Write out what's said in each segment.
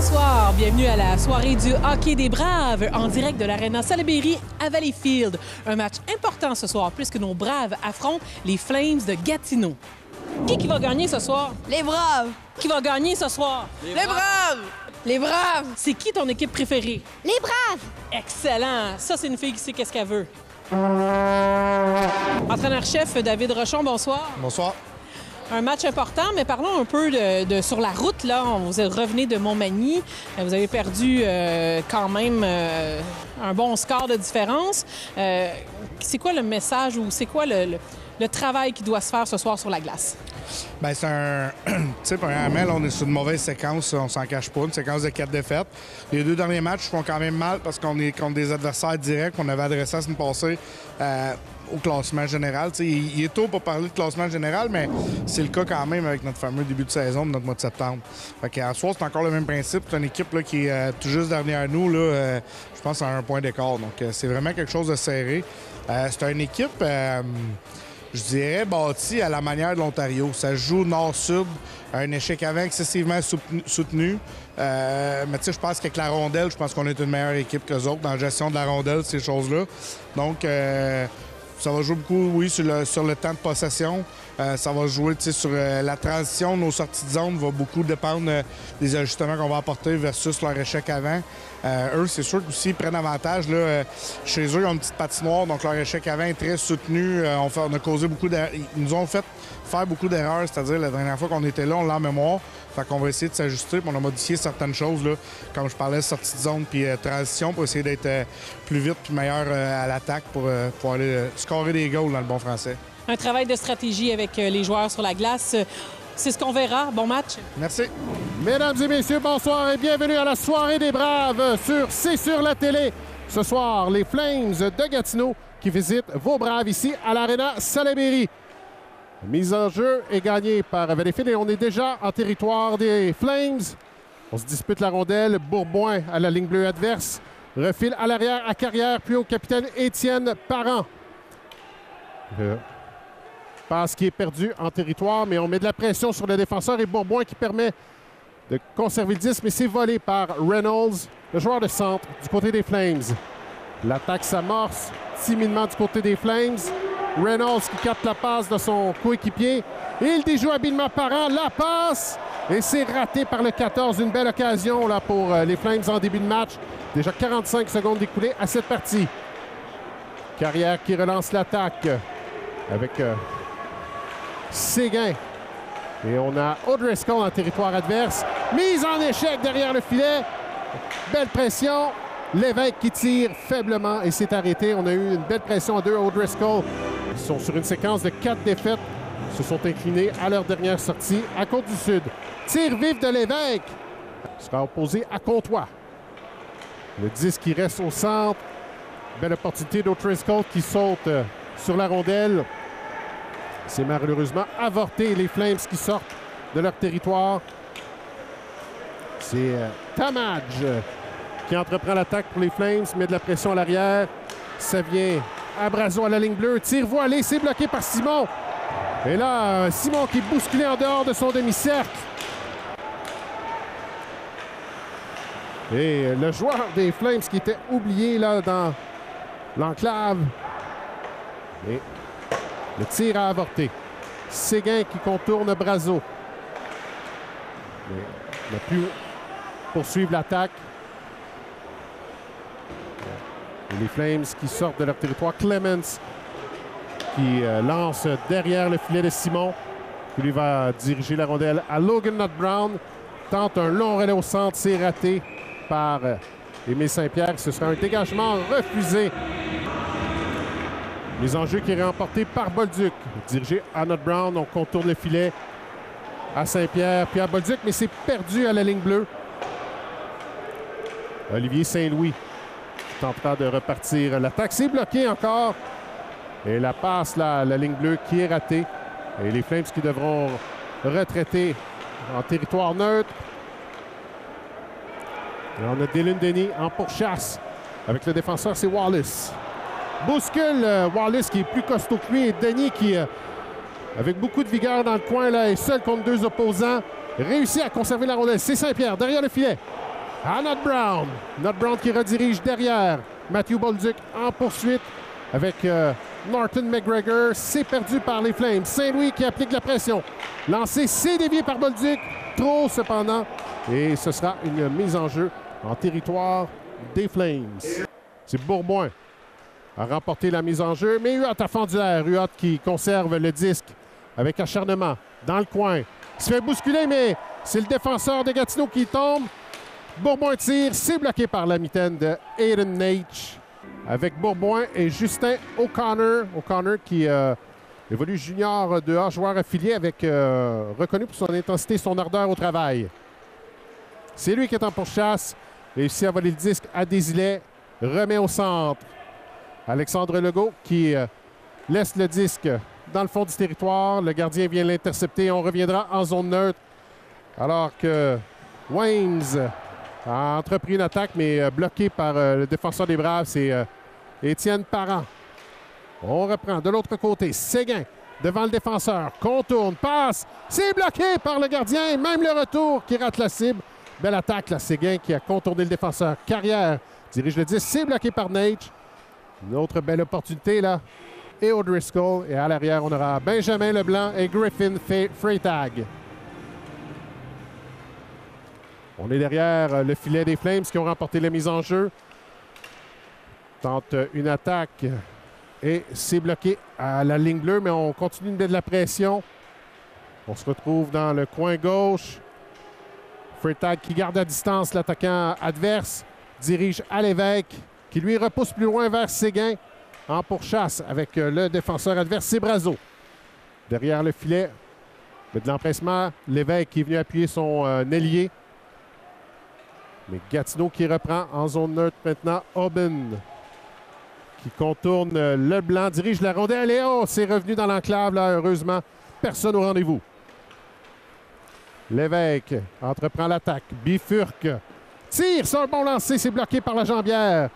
Bonsoir, bienvenue à la soirée du hockey des Braves en direct de l'Arena Salaberry à Valleyfield. Un match important ce soir puisque nos Braves affrontent les Flames de Gatineau. Qui va gagner ce soir? Les Braves! Qui va gagner ce soir? Les Braves! Les Braves! C'est qui ton équipe préférée? Les Braves! Excellent! Ça, c'est une fille qui sait qu'est-ce qu'elle veut. Entraîneur-chef David Rochon, bonsoir. Bonsoir. Un match important, mais parlons un peu de sur la route. Là, vous revenez de Montmagny. Vous avez perdu quand même un bon score de différence. C'est quoi le message ou c'est quoi le travail qui doit se faire ce soir sur la glace? Bien, c'est un... tu sais, premièrement, là, on est sur une mauvaise séquence, on s'en cache pas, une séquence de 4 défaites. Les 2 derniers matchs font quand même mal parce qu'on est contre des adversaires directs qu'on avait adressés la semaine passée au classement général. Tu sais, il est tôt pour parler de classement général, mais c'est le cas quand même avec notre fameux début de saison de notre mois de septembre. Fait qu'en soi, c'est encore le même principe. C'est une équipe là, qui est tout juste derrière nous, là, je pense, à un point d'écart. Donc, c'est vraiment quelque chose de serré. C'est une équipe... je dirais, bâti à la manière de l'Ontario. Ça se joue nord-sud, un échec avant excessivement soutenu. Mais tu sais, je pense qu'avec la rondelle, je pense qu'on est une meilleure équipe qu'eux autres dans la gestion de la rondelle, ces choses-là. Donc, ça va jouer beaucoup, oui, sur le temps de possession. Ça va jouer sur la transition. Nos sorties de zone va beaucoup dépendre des ajustements qu'on va apporter versus leur échec avant. Eux, c'est sûr qu'aussi, ils prennent avantage. Là, chez eux, ils ont une petite patinoire, donc leur échec avant est très soutenu. On a causé beaucoup d'erreurs. Ils nous ont fait faire beaucoup d'erreurs, c'est-à-dire la dernière fois qu'on était là, on l'a en mémoire. Fait qu'on va essayer de s'ajuster, puis on a modifié certaines choses, là, comme je parlais, sortie de zone puis transition, pour essayer d'être plus vite puis meilleur à l'attaque pour aller scorer des goals dans le bon français. Un travail de stratégie avec les joueurs sur la glace. C'est ce qu'on verra. Bon match. Merci. Mesdames et messieurs, bonsoir et bienvenue à la soirée des Braves C'est sur la télé. Ce soir, les Flames de Gatineau qui visitent vos Braves ici à l'Arena Salaberry. Mise en jeu est gagnée par Valleyfield et on est déjà en territoire des Flames. On se dispute la rondelle. Bourboin à la ligne bleue adverse. Refile à l'arrière à Carrière, puis au capitaine Étienne Parent. Passe qui est perdu en territoire, mais on met de la pression sur le défenseur et Bourboin qui permet de conserver le 10, mais c'est volé par Reynolds, le joueur de centre du côté des Flames. L'attaque s'amorce timidement du côté des Flames. Reynolds qui capte la passe de son coéquipier. Il déjoue habilement Parent, la passe, et c'est raté par le 14. Une belle occasion là, pour les Flames en début de match. Déjà 45 secondes d'écoulées à cette partie. Carrière qui relance l'attaque avec Séguin. Et on a O'Driscoll en territoire adverse. Mise en échec derrière le filet. Belle pression. Lévesque qui tire faiblement et s'est arrêté. On a eu une belle pression à 2 O'Driscoll. Ils sont sur une séquence de 4 défaites. Ils se sont inclinés à leur dernière sortie à Côte-du-Sud. Tir vif de Lévesque. Sera opposé à Comtois. Le 10 qui reste au centre. Belle opportunité d'O'Driscoll qui saute sur la rondelle. C'est malheureusement avorté. Les Flames qui sortent de leur territoire. C'est Tamadge qui entreprend l'attaque pour les Flames, met de la pression à l'arrière. Ça vient à Brazo à la ligne bleue. Tir voilé, c'est bloqué par Simon. Et là, Simon qui est bousculé en dehors de son demi-cercle. Et le joueur des Flames qui était oublié là dans l'enclave. Et le tir a avorté. Séguin qui contourne Brazo. Il a pu poursuivre l'attaque. Et les Flames qui sortent de leur territoire. Clemens qui lance derrière le filet de Simon. Qui lui va diriger la rondelle à Logan Nutt-Brown. Tente un long relais au centre. C'est raté par Émile Saint-Pierre. Ce sera un dégagement refusé. Les enjeux qui est remporté par Bolduc. Dirigé à Nutt-Brown. On contourne le filet à Saint-Pierre. Puis à Bolduc, mais c'est perdu à la ligne bleue. Olivier Saint-Louis tentera de repartir l'attaque. C'est bloqué encore. Et la passe là, à la ligne bleue qui est ratée. Et les Flames qui devront retraiter en territoire neutre. Et on a Dylan Denis en pourchasse. Avec le défenseur, c'est Wallace. Bouscule Wallace qui est plus costaud que lui. Et Denis qui, avec beaucoup de vigueur dans le coin, là, est seul contre 2 opposants. Réussit à conserver la rondelle. C'est Saint-Pierre derrière le filet. à Not Brown. Not Brown qui redirige derrière. Matthew Bolduc en poursuite avec Norton McGregor. C'est perdu par les Flames. Saint-Louis qui applique la pression. Lancé, c'est dévié par Bolduc. Trop cependant. Et ce sera une mise en jeu en territoire des Flames. C'est Bourboin a remporté la mise en jeu, mais Huot a fendu l'air. Huot qui conserve le disque avec acharnement dans le coin. Il se fait bousculer, mais c'est le défenseur de Gatineau qui tombe. Bourboin tire, c'est bloqué par la mitaine de Aiden Nate. Avec Bourboin et Justin O'Connor. O'Connor qui évolue junior de A, joueur affilié avec reconnu pour son intensité et son ardeur au travail. C'est lui qui est en pourchasse. Réussit à voler le disque à Désilet. Remet au centre. Alexandre Legault qui laisse le disque dans le fond du territoire. Le gardien vient l'intercepter. On reviendra en zone neutre. Alors que Waynes a entrepris une attaque, mais bloqué par le défenseur des Braves. C'est Étienne Parent. On reprend de l'autre côté. Séguin devant le défenseur. Contourne, passe. C'est bloqué par le gardien. Même le retour qui rate la cible. Belle attaque, là. Séguin qui a contourné le défenseur. Carrière dirige le 10. C'est bloqué par Nate. Une autre belle opportunité, là. Et O'Driscoll. Et à l'arrière, on aura Benjamin Leblanc et Griffin Freytag. On est derrière le filet des Flames qui ont remporté la mise en jeu. Tente une attaque. Et c'est bloqué à la ligne bleue, mais on continue de mettre de la pression. On se retrouve dans le coin gauche. Freytag qui garde à distance l'attaquant adverse. Dirige à l'évêque, qui lui repousse plus loin vers Séguin en pourchasse avec le défenseur adverse, c'est Brazo. Derrière le filet, de l'empressement, l'évêque qui est venu appuyer son ailier. Mais Gatineau qui reprend en zone neutre maintenant. Aubin qui contourne le blanc, dirige la rondelle et oh, c'est revenu dans l'enclave là, heureusement. Personne au rendez-vous. L'évêque entreprend l'attaque. Bifurque. Tire sur un bon lancer, c'est bloqué par la jambière.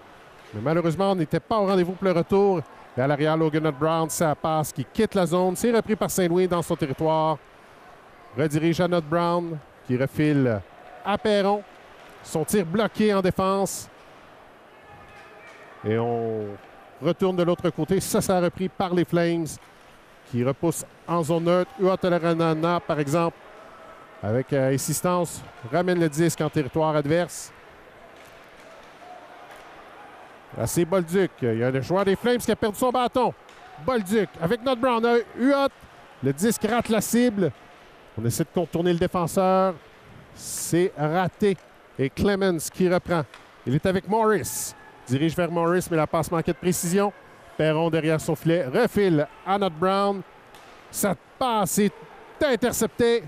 Mais malheureusement, on n'était pas au rendez-vous pour le retour. Et à l'arrière, Logan Brown, ça passe, qui quitte la zone. C'est repris par Saint-Louis dans son territoire. Redirige à Not Brown, qui refile à Perron. Son tir bloqué en défense. Et on retourne de l'autre côté. Ça sera repris par les Flames, qui repoussent en zone neutre. Uatalanana, par exemple, avec insistance, ramène le disque en territoire adverse. Là, c'est Bolduc. Il y a le joueur des Flames qui a perdu son bâton. Bolduc avec Not Brown. Huot. Le disque rate la cible. On essaie de contourner le défenseur. C'est raté. Et Clemens qui reprend. Il est avec Morris. Dirige vers Morris, mais la passe manquait de précision. Perron derrière son filet. Refile à Not Brown. Sa passe est interceptée.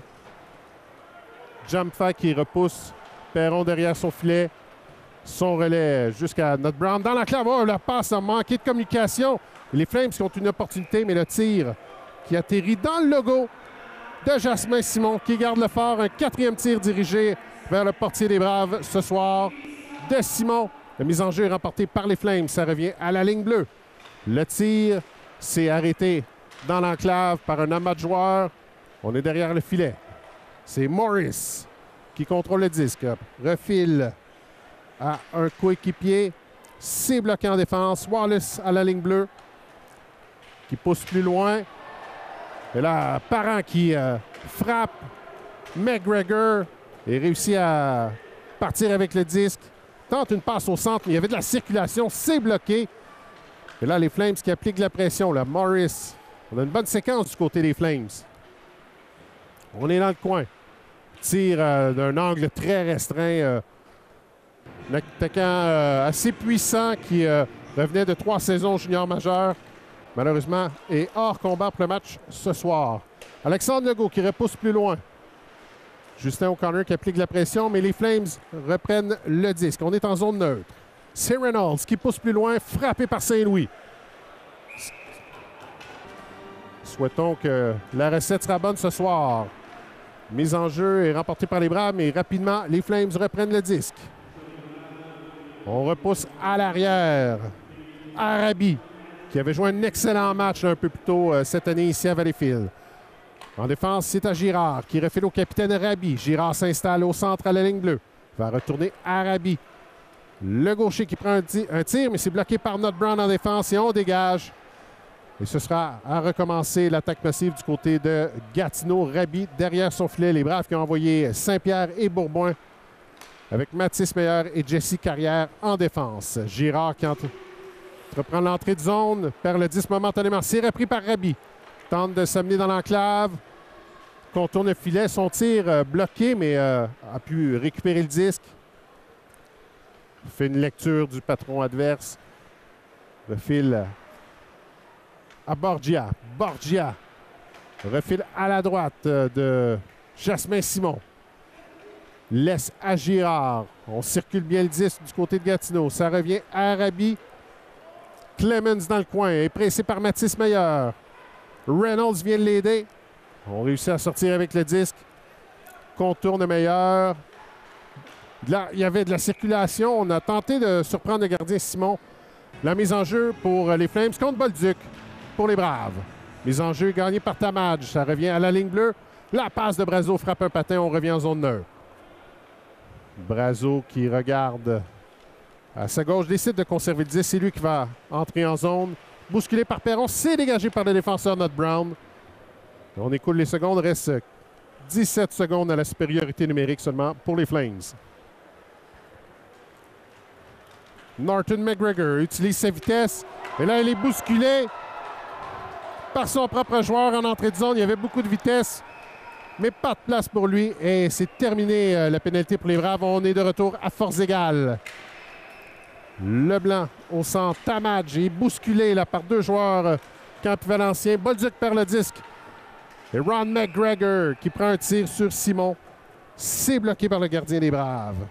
Jamfa qui repousse. Perron derrière son filet. Son relais jusqu'à Not Brown. Dans l'enclave, oh, la passe a manqué de communication. Les Flames qui ont une opportunité, mais le tir qui atterrit dans le logo de Jasmin Simon qui garde le fort. Un quatrième tir dirigé vers le portier des Braves ce soir de Simon. La mise en jeu est remportée par les Flames. Ça revient à la ligne bleue. Le tir s'est arrêté dans l'enclave par un amas de joueurs. On est derrière le filet. C'est Morris qui contrôle le disque. Refile à un coéquipier. C'est bloqué en défense. Wallace à la ligne bleue qui pousse plus loin. Et là, Parent qui frappe McGregor et réussit à partir avec le disque. Tente une passe au centre, mais il y avait de la circulation. C'est bloqué. Et là, les Flames qui appliquent la pression. Là, Morris. On a une bonne séquence du côté des Flames. On est dans le coin. Tire d'un angle très restreint. Un attaquant assez puissant qui revenait de 3 saisons junior majeur. Malheureusement, est hors combat pour le match ce soir. Alexandre Legault qui repousse plus loin. Justin O'Connor qui applique la pression, mais les Flames reprennent le disque. On est en zone neutre. C'est Reynolds qui pousse plus loin, frappé par Saint-Louis. Souhaitons que la recette sera bonne ce soir. Mise en jeu est remportée par les Braves, mais rapidement, les Flames reprennent le disque. On repousse à l'arrière. Arabi, qui avait joué un excellent match un peu plus tôt cette année ici à Valleyfield. En défense, c'est à Girard qui refile au capitaine Arabi. Girard s'installe au centre à la ligne bleue. va retourner Arabi. Le gaucher qui prend un tir, mais c'est bloqué par Not Brown en défense et on dégage. Et ce sera à recommencer l'attaque massive du côté de Gatineau. Rabi derrière son filet. Les Braves qui ont envoyé Saint-Pierre et Bourbouin avec Mathis Meilleur et Jesse Carrière en défense. Girard qui reprend l'entrée de zone, perd le 10 momentanément. C'est repris par Rabi. Tente de s'amener dans l'enclave. Contourne le filet. Son tir bloqué, mais a pu récupérer le disque. Fait une lecture du patron adverse. Refile à Borgia. Borgia refile à la droite de Jasmin Simon. Laisse à Girard. On circule bien le disque du côté de Gatineau. Ça revient à Arabi. Clemens dans le coin. Est pressé par Mathis Meilleur. Reynolds vient l'aider. On réussit à sortir avec le disque. Contourne Meilleur. Là, il y avait de la circulation. On a tenté de surprendre le gardien Simon. La mise en jeu pour les Flames contre Bolduc pour les Braves. Mise en jeu gagnée par Tamadge. Ça revient à la ligne bleue. La passe de Brazo frappe un patin. On revient en zone neutre. Brazo qui regarde à sa gauche décide de conserver le 10. C'est lui qui va entrer en zone. Bousculé par Perron. C'est dégagé par le défenseur Not Brown. On écoule les secondes. Reste 17 secondes à la supériorité numérique seulement pour les Flames. Norton McGregor utilise sa vitesse. Et là, il est bousculé par son propre joueur en entrée de zone. Il y avait beaucoup de vitesse, mais pas de place pour lui. Et c'est terminé la pénalité pour les Braves. On est de retour à force égale. Leblanc au centre. Tamadge est bousculé là, par deux joueurs Camp Valencien. Bolduc perd le disque. Et Ron McGregor qui prend un tir sur Simon. C'est bloqué par le gardien des Braves.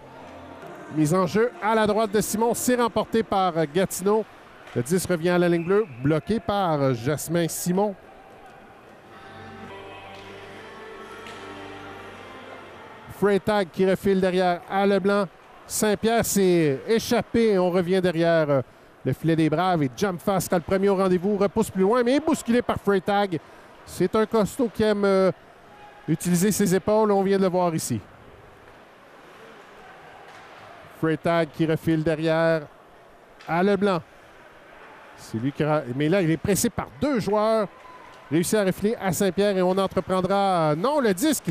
Mise en jeu à la droite de Simon. C'est remporté par Gatineau. Le 10 revient à la ligne bleue. Bloqué par Jasmin Simon. Freytag qui refile derrière à Leblanc. Saint-Pierre s'est échappé. On revient derrière le filet des Braves. Et Jump Fast sera le premier au rendez-vous. Repousse plus loin, mais est bousculé par Freytag. C'est un costaud qui aime utiliser ses épaules. On vient de le voir ici. Freytag qui refile derrière à Leblanc. C'est lui qui... Mais là, il est pressé par deux joueurs. Réussit à refiler à Saint-Pierre et on entreprendra... Non, le disque.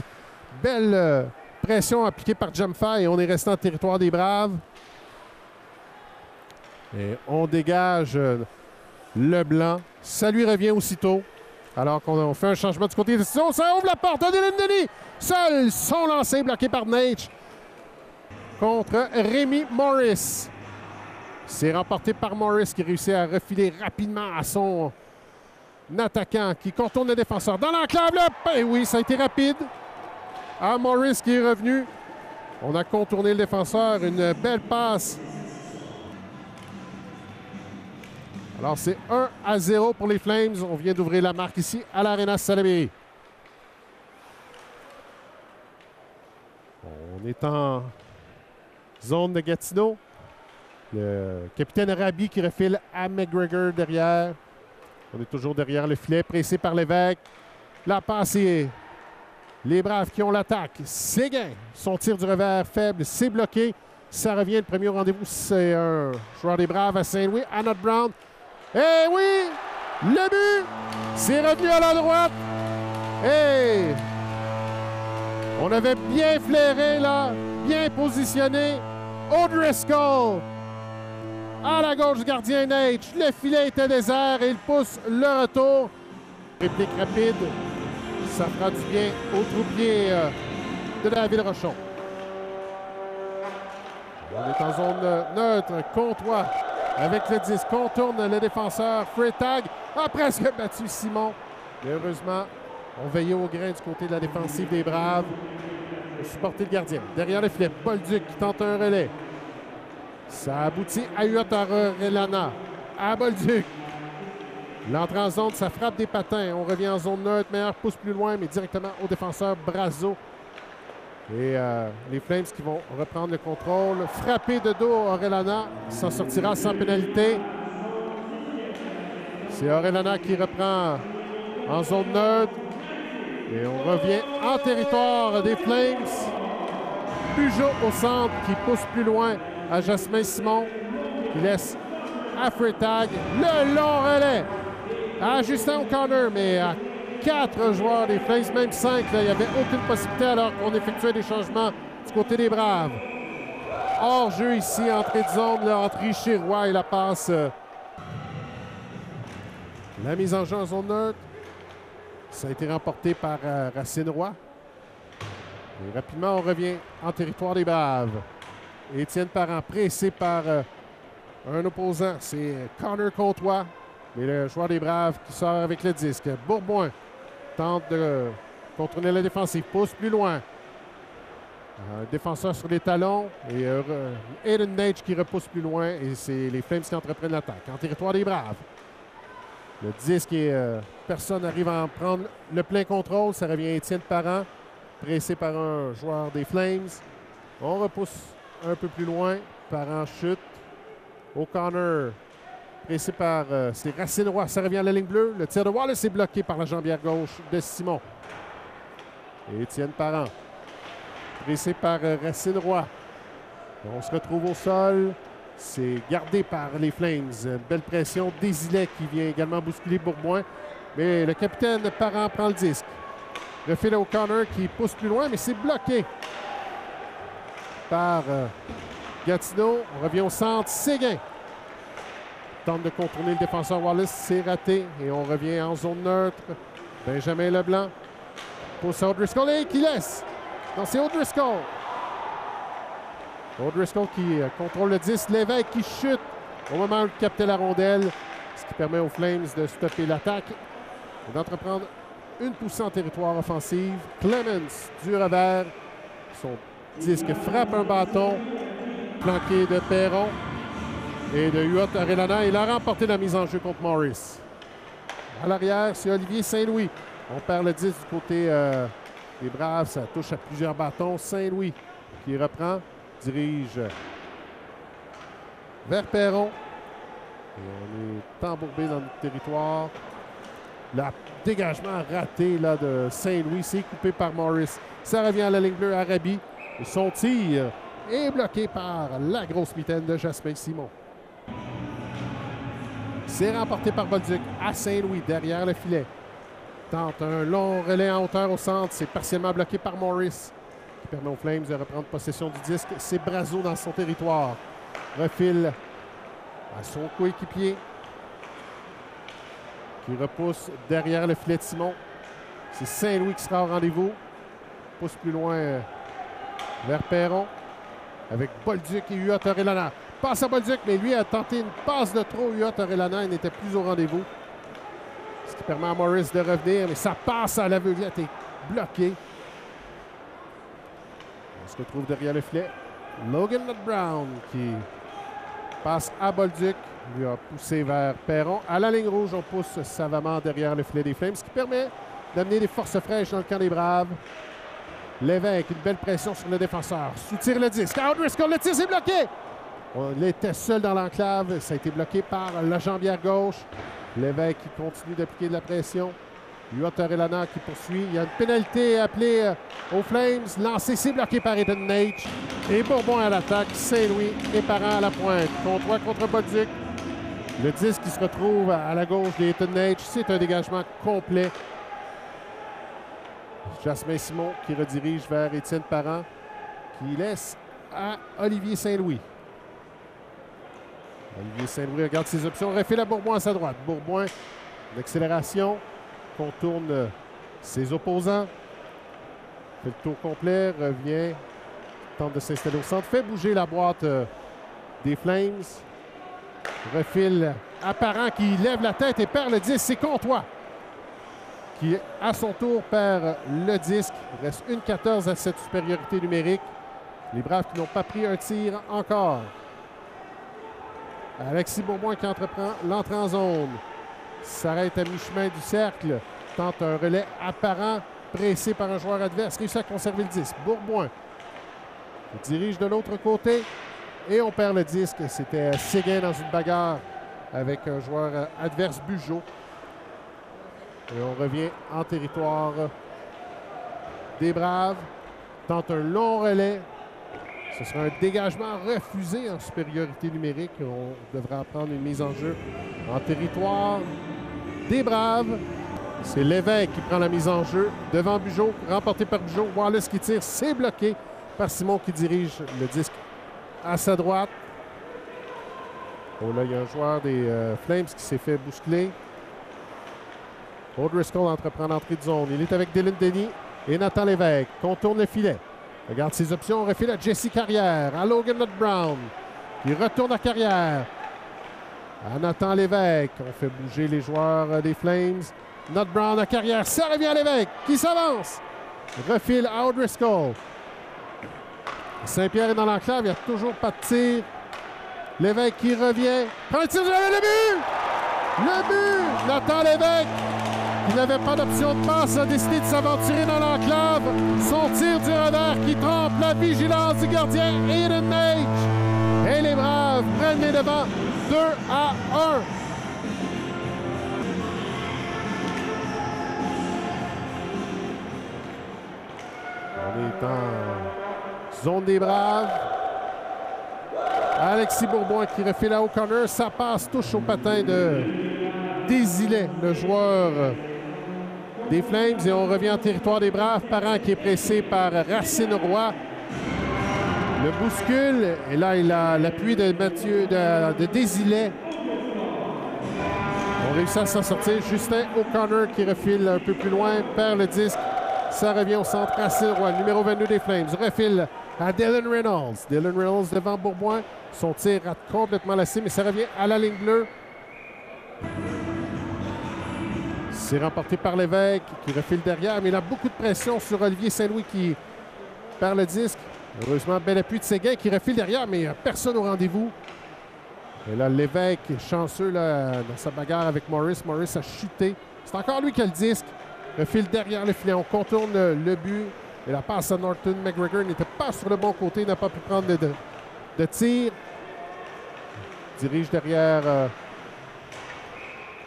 Belle pression appliquée par Jumfa et on est resté en territoire des Braves. Et on dégage Leblanc. Ça lui revient aussitôt. Alors qu'on fait un changement du côté de Sion. Ça ouvre la porte. Dylan Denis. Seul son lancé bloqué par Nate. Contre Rémi Morris. C'est remporté par Morris qui réussit à refiler rapidement à son attaquant qui contourne le défenseur. Dans l'enclave, là, ben oui, ça a été rapide. À Morris qui est revenu. On a contourné le défenseur. Une belle passe. Alors, c'est 1-0 pour les Flames. On vient d'ouvrir la marque ici à l'Arena Salaberry. On est en zone de Gatineau. Le capitaine Arabi qui refile à McGregor derrière. On est toujours derrière le filet, pressé par l'évêque. La passe est... Les Braves qui ont l'attaque. Séguin, son tir du revers faible, c'est bloqué. Ça revient, le premier rendez-vous, c'est un joueur des Braves à Saint-Louis, à Not Brown. Eh oui! Le but! C'est revenu à la droite. Et on avait bien flairé, là, bien positionné. O'Driscoll à la gauche du gardien Nate. Le filet était désert et il pousse le retour. Réplique rapide. Ça fera du bien au troupier de David Rochon. On est en zone neutre. Comtois avec le 10. Contourne le défenseur. Freytag a presque battu Simon. Mais heureusement, on veillait au grain du côté de la défensive des Braves. Pour supporter le gardien. Derrière le filet, Bolduc qui tente un relais. Ça aboutit à Uyotarelana. À Bolduc. L'entrée en zone, ça frappe des patins. On revient en zone neutre. Meilleur pousse plus loin, mais directement au défenseur Brazo. Et les Flames qui vont reprendre le contrôle. Frappé de dos Orellana. S'en sortira sans pénalité. C'est Orellana qui reprend en zone neutre. Et on revient en territoire des Flames. Bugeaud au centre qui pousse plus loin à Jasmin Simon qui laisse à Freitag le long relais à Justin O'Connor, mais à 4 joueurs des Flames, même 5, là, il n'y avait aucune possibilité alors qu'on effectuait des changements du côté des Braves. Hors jeu ici, entrée de zone là, entre Richer Roy et la passe. La mise en jeu en zone neutre. Ça a été remporté par Racine Roy. Et rapidement, on revient en territoire des Braves. Étienne Parent pressé par un opposant. C'est Connor Comtois. Mais le joueur des Braves qui sort avec le disque. Bourboin tente de contourner la défensive. Pousse plus loin. Un défenseur sur les talons. Et Aiden Nage qui repousse plus loin. Et c'est les Flames qui entreprennent l'attaque. En territoire des Braves. Le disque et personne n'arrive à en prendre le plein contrôle. Ça revient à Étienne Parent. Pressé par un joueur des Flames. On repousse un peu plus loin. Parent chute. O'Connor. Pressé par c'est Racine Roy. Ça revient à la ligne bleue. Le tir de Wallace est bloqué par la jambière gauche de Simon. Et Étienne Parent. Pressé par Racine Roy. On se retrouve au sol. C'est gardé par les Flames. Belle pression. Désilet qui vient également bousculer Bourboin. Mais le capitaine Parent prend le disque. Le fil à O'Connor qui pousse plus loin, mais c'est bloqué par Gatineau. On revient au centre. Séguin tente de contourner le défenseur Wallace. C'est raté. Et on revient en zone neutre. Benjamin Leblanc pousse à O'Driscoll et qui laisse. Non, c'est O'Driscoll. O'Driscoll qui contrôle le 10. Lévesque qui chute au moment où il captait la rondelle. Ce qui permet aux Flames de stopper l'attaque et d'entreprendre une poussée en territoire offensive. Clemens du revers. Son disque frappe un bâton. Flanqué de Perron et de Huot Arellana. Il a remporté la mise en jeu contre Morris. À l'arrière, c'est Olivier Saint-Louis. On perd le 10 du côté des Braves. Ça touche à plusieurs bâtons. Saint-Louis qui reprend. Dirige vers Perron. Et on est embourbé dans notre territoire. Le dégagement raté là, de Saint-Louis. C'est coupé par Morris. Ça revient à la ligne bleue. Arabi. Et son tir est bloqué par la grosse mitaine de Jasmin Simon. C'est remporté par Bolduc à Saint-Louis, derrière le filet. Tente un long relais en hauteur au centre. C'est partiellement bloqué par Morris, qui permet aux Flames de reprendre possession du disque. C'est Brazeau dans son territoire. Refile à son coéquipier, qui repousse derrière le filet de Simon. C'est Saint-Louis qui sera au rendez-vous. Pousse plus loin vers Perron, avec Bolduc et Huot Arellana. Passe à Bolduc, mais lui a tenté une passe de trop. Huot Arellana n'était plus au rendez-vous. Ce qui permet à Morris de revenir, mais sa passe à l'aveuglette est bloquée. On se retrouve derrière le filet. Logan Brown qui passe à Bolduc. Lui a poussé vers Perron. À la ligne rouge, on pousse savamment derrière le filet des Flames, ce qui permet d'amener des forces fraîches dans le camp des Braves. Lévesque, une belle pression sur le défenseur. Soutire le disque. O'Driscoll, le tir, c'est bloqué. On était seul dans l'enclave. Ça a été bloqué par la jambière gauche. Lévesque qui continue d'appliquer de la pression. Huot Arellana qui poursuit. Il y a une pénalité appelée aux Flames. Lancé, c'est bloqué par Aiden Nage. Et Bourbon à l'attaque. Saint-Louis et Parent à la pointe. Contre Bolduc. Le disque qui se retrouve à la gauche d'Aiden Nage. C'est un dégagement complet. Jasmin Simon qui redirige vers Étienne Parent, qui laisse à Olivier Saint-Louis. Olivier Saint-Louis regarde ses options. Refile à Bourboin à sa droite. Bourboin, l'accélération, contourne ses opposants. Fait le tour complet, revient, tente de s'installer au centre, fait bouger la boîte des Flames. Refile à Parent qui lève la tête et perd le 10. C'est Comtois qui, à son tour, perd le disque. Il reste 1-14 à cette supériorité numérique. Les Braves qui n'ont pas pris un tir encore. Alexis Bourboin qui entreprend l'entrée en zone. S'arrête à mi-chemin du cercle. Tente un relais apparent, pressé par un joueur adverse. Réussit à conserver le disque. Bourboin dirige de l'autre côté. Et on perd le disque. C'était Séguin dans une bagarre avec un joueur adverse, Bugeaud. Et on revient en territoire des Braves. Tente un long relais. Ce sera un dégagement refusé en supériorité numérique. On devra prendre une mise en jeu en territoire des Braves. C'est Lévesque qui prend la mise en jeu devant Bugeaud, remporté par Bugeaud. Wallace qui tire, c'est bloqué par Simon qui dirige le disque à sa droite. Oh là, il y a un joueur des Flames qui s'est fait bousculer. O'Driscoll entreprend l'entrée de zone. Il est avec Dylan Denny et Nathan Lévesque. Contourne le filet. Regarde ses options. On refile à Jesse Carrière, à Logan Brown, qui retourne à Carrière. À Nathan Lévesque. On fait bouger les joueurs des Flames. Not Brown à Carrière. Ça revient à Lévesque, qui s'avance. Refile à O'Driscoll. Saint-Pierre est dans l'enclave. Il n'y a toujours pas de tir. Lévesque qui revient. Prend le tir, le but! Le but! Nathan Lévesque, qui n'avait pas d'option de passe, a décidé de s'aventurer dans l'enclave. Son tir du revers qui trompe la vigilance du gardien Aiden Nage. Et les Braves prennent les devants 2-1. On est en zone des Braves. Alexis Bourboin qui refile à O'Connor. Ça passe, touche au patin de Désilet, le joueur des Flames. Et on revient en territoire des Braves. Parent qui est pressé par Racine Roy. Le bouscule. Et là, il a l'appui de Désilet. On réussit à s'en sortir. Justin O'Connor qui refile un peu plus loin, perd le disque. Ça revient au centre. Racine Roy, numéro 22 des Flames. Refile à Dylan Reynolds. Dylan Reynolds devant Bourboin. Son tir rate complètement la cible, mais ça revient à la ligne bleue. C'est remporté par Lévesque qui refile derrière, mais il a beaucoup de pression sur Olivier Saint-Louis qui perd le disque. Heureusement, bel appui de Séguin qui refile derrière, mais il n'y a personne au rendez-vous. Et là, Lévesque est chanceux là, dans sa bagarre avec Morris. Morris a chuté. C'est encore lui qui a le disque. Refile derrière le filet. On contourne le but. Et la passe à Norton McGregor n'était pas sur le bon côté. Il n'a pas pu prendre de tir. Dirige derrière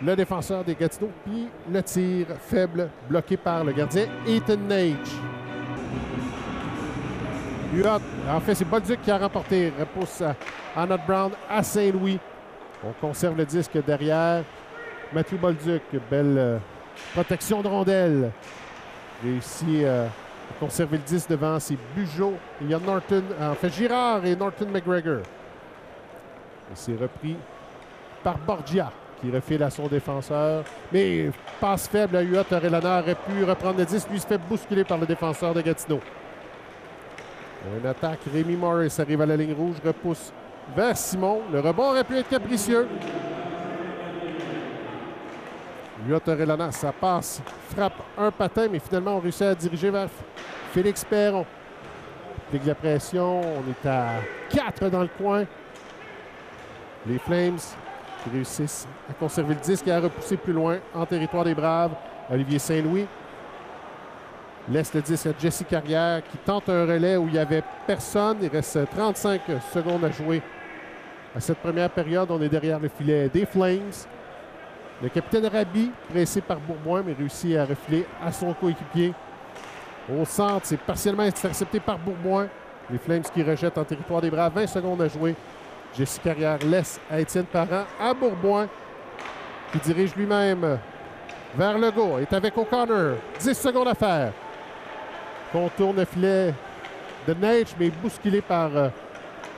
le défenseur des Gatineau. Puis le tir faible bloqué par le gardien Ethan Nage. En fait, c'est Bolduc qui a remporté. Repousse à Not Brown à Saint-Louis. On conserve le disque derrière. Mathieu Bolduc, belle protection de rondelle. Réussit à conserver le disque devant. C'est Bugeaud. Il y a Norton, en fait Girard et Norton McGregor. Et c'est repris par Borgia qui refile à son défenseur. Mais passe faible à Huot. Orellana aurait pu reprendre le disque. Lui se fait bousculer par le défenseur de Gatineau. Une attaque. Rémi Morris arrive à la ligne rouge. Repousse vers Simon. Le rebond aurait pu être capricieux. Huot Orellana, ça passe. Frappe un patin, mais finalement on réussit à diriger vers Félix Perron. Applique la pression. On est à 4 dans le coin. Les Flames qui réussissent à conserver le disque et à repousser plus loin en territoire des Braves. Olivier Saint-Louis laisse le disque à Jesse Carrière qui tente un relais où il n'y avait personne. Il reste 35 secondes à jouer à cette première période. On est derrière le filet des Flames. Le capitaine Rabi, pressé par Bourboin, mais réussit à refiler à son coéquipier. Au centre, c'est partiellement intercepté par Bourboin. Les Flames qui rejettent en territoire des Braves. 20 secondes à jouer. Jesse Carrière laisse à Étienne Parent, à Bourboin, qui dirige lui-même vers le go. Est avec O'Connor. 10 secondes à faire. Contourne le filet de Nage, mais bousculé par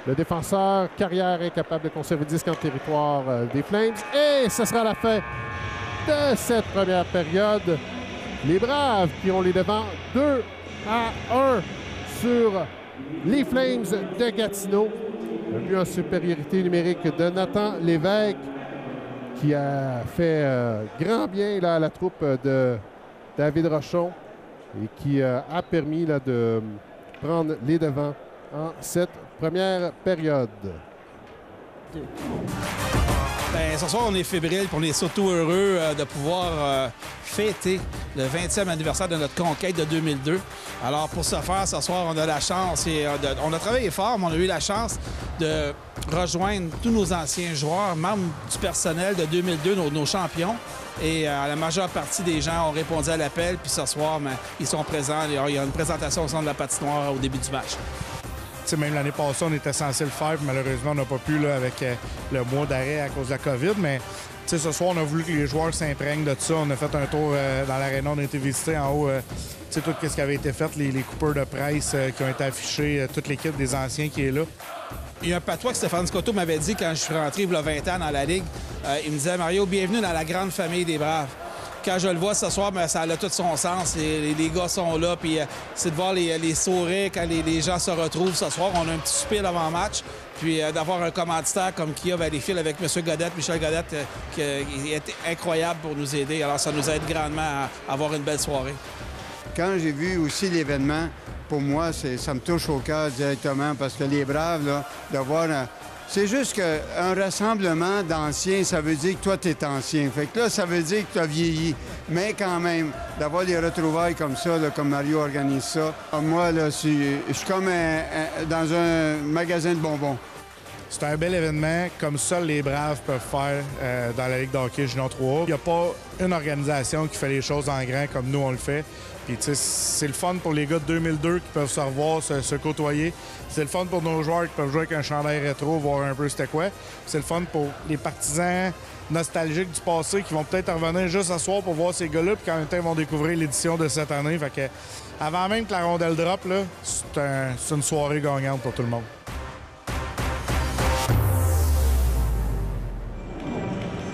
le défenseur. Carrière incapable de conserver le disque en territoire des Flames. Et ce sera la fin de cette première période. Les Braves qui ont les devants 2-1 sur les Flames de Gatineau. Un but en supériorité numérique de Nathan Lévesque qui a fait grand bien là, à la troupe de David Rochon et qui a permis là, de prendre les devants en cette première période. Bien, ce soir, on est fébrile et on est surtout heureux de pouvoir fêter le 20e anniversaire de notre conquête de 2002. Alors, pour ce faire, ce soir, on a la chance et on a travaillé fort, mais on a eu la chance de rejoindre tous nos anciens joueurs, membres du personnel de 2002, nos champions. Et la majeure partie des gens ont répondu à l'appel. Puis ce soir, bien, ils sont présents. Il y a une présentation au centre de la patinoire au début du match. même l'année passée, on était censé le faire, puis malheureusement, on n'a pas pu là, avec le mois d'arrêt à cause de la COVID. Mais ce soir, on a voulu que les joueurs s'imprègnent de ça. On a fait un tour dans l'aréna, on a été visiter en haut tout ce qui avait été fait, les coupeurs de presse qui ont été affichés, toute l'équipe des anciens qui est là. Il y a un patois que Stéphane Scotto m'avait dit quand je suis rentré il y a 20 ans dans la Ligue. Il me disait, Mario, bienvenue dans la grande famille des Braves. Quand je le vois ce soir, ça a tout son sens. Les gars sont là, puis c'est de voir les sourires quand les gens se retrouvent ce soir. On a un petit soupir avant-match, puis d'avoir un commanditaire comme Kia Valleyfield avec M. Godette, Michel Godette, qui est incroyable pour nous aider. Alors, ça nous aide grandement à avoir une belle soirée. Quand j'ai vu aussi l'événement, pour moi, ça me touche au cœur directement parce que les Braves, là, de voir... C'est juste qu'un rassemblement d'anciens, ça veut dire que toi, tu es ancien. Fait que là, ça veut dire que tu as vieilli. Mais quand même, d'avoir des retrouvailles comme ça, là, comme Mario organise ça, moi, là, je suis comme dans un magasin de bonbons. C'est un bel événement, comme seuls les Braves peuvent faire dans la Ligue de hockey Junior 3. Il n'y a pas une organisation qui fait les choses en grand comme nous, on le fait. Puis, tu sais, c'est le fun pour les gars de 2002 qui peuvent se revoir, se côtoyer. C'est le fun pour nos joueurs qui peuvent jouer avec un chandail rétro, voir un peu c'était quoi. C'est le fun pour les partisans nostalgiques du passé qui vont peut-être revenir juste ce soir pour voir ces gars-là, puis qu'en même temps, ils vont découvrir l'édition de cette année. Fait que, avant même que la rondelle drop, là, c'est une soirée gagnante pour tout le monde.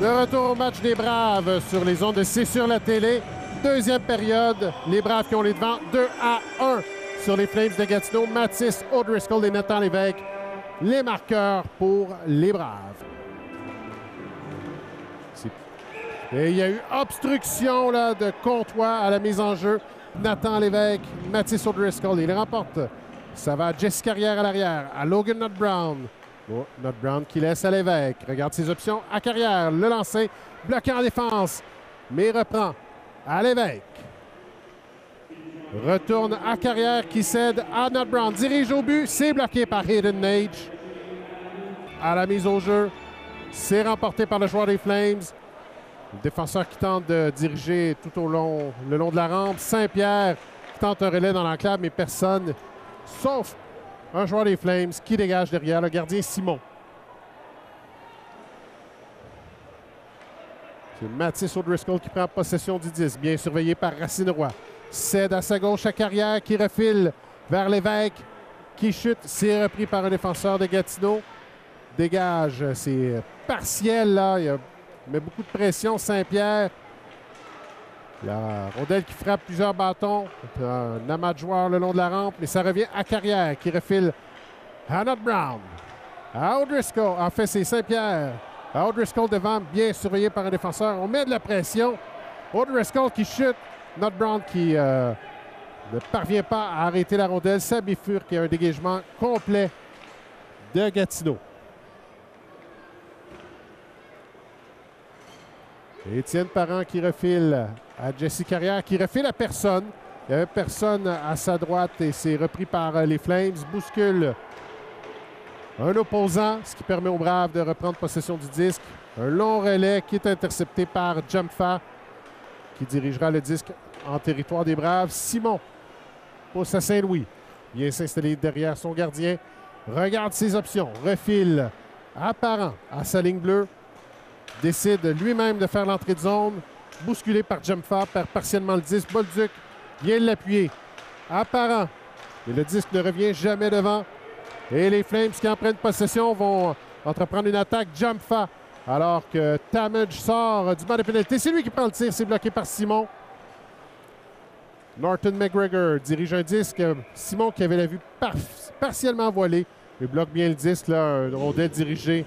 De retour au match des Braves sur les ondes de C'est sur la télé. Deuxième période, les Braves qui ont les devants 2-1 sur les Flames de Gatineau. Mathis O'Driscoll et Nathan Lévesque, les marqueurs pour les Braves. Et il y a eu obstruction là, de Comtois à la mise en jeu. Nathan Lévesque, Mathis O'Driscoll, il remporte. Ça va à Jesse Carrière à l'arrière, à Logan Nut Brown. Oh, Nut Brown qui laisse à Lévesque. Regarde ses options à Carrière. Le lancer, bloqué en défense, mais reprend à Lévesque. Retourne à Carrière qui cède à Nut Brown. Dirige au but, c'est bloqué par Hayden Nage. À la mise au jeu, c'est remporté par le joueur des Flames. Le défenseur qui tente de diriger tout le long de la rampe. Saint-Pierre qui tente un relais dans l'enclave, mais personne, sauf un joueur des Flames qui dégage derrière, le gardien Simon. C'est Mathis O'Driscoll qui prend possession du 10, bien surveillé par Racine Roy. Cède à sa gauche à Carrière qui refile vers Lévesque, qui chute. C'est repris par un défenseur de Gatineau. Dégage, c'est partiel là. Il met beaucoup de pression, Saint-Pierre. La rondelle qui frappe plusieurs bâtons. Un amas de joueurs le long de la rampe, mais ça revient à Carrière qui refile à Nut Brown. À O'Driscoll, en fait c'est Saint-Pierre. À O'Driscoll devant, bien surveillé par un défenseur. On met de la pression. O'Driscoll qui chute. Nut Brown qui ne parvient pas à arrêter la rondelle. Ça bifurque, qui a un dégagement complet de Gatineau. Étienne Parent qui refile à Jesse Carrière, qui refile à personne. Il n'y avait personne à sa droite et c'est repris par les Flames. Bouscule un opposant, ce qui permet aux Braves de reprendre possession du disque. Un long relais qui est intercepté par Jumpfa, qui dirigera le disque en territoire des Braves. Simon pousse à Saint-Louis. Vient s'installer derrière son gardien. Regarde ses options. Refile à Parent à sa ligne bleue. Décide lui-même de faire l'entrée de zone. Bousculé par Jumpfa, perd partiellement le disque. Bolduc vient l'appuyer. À Parent. Et le disque ne revient jamais devant. Et les Flames qui en prennent possession vont entreprendre une attaque. Jumpfa, alors que Tamage sort du banc de pénalité. C'est lui qui prend le tir. C'est bloqué par Simon. Norton McGregor dirige un disque. Simon qui avait la vue partiellement voilée. Il bloque bien le disque. Là, une rondelle dirigée.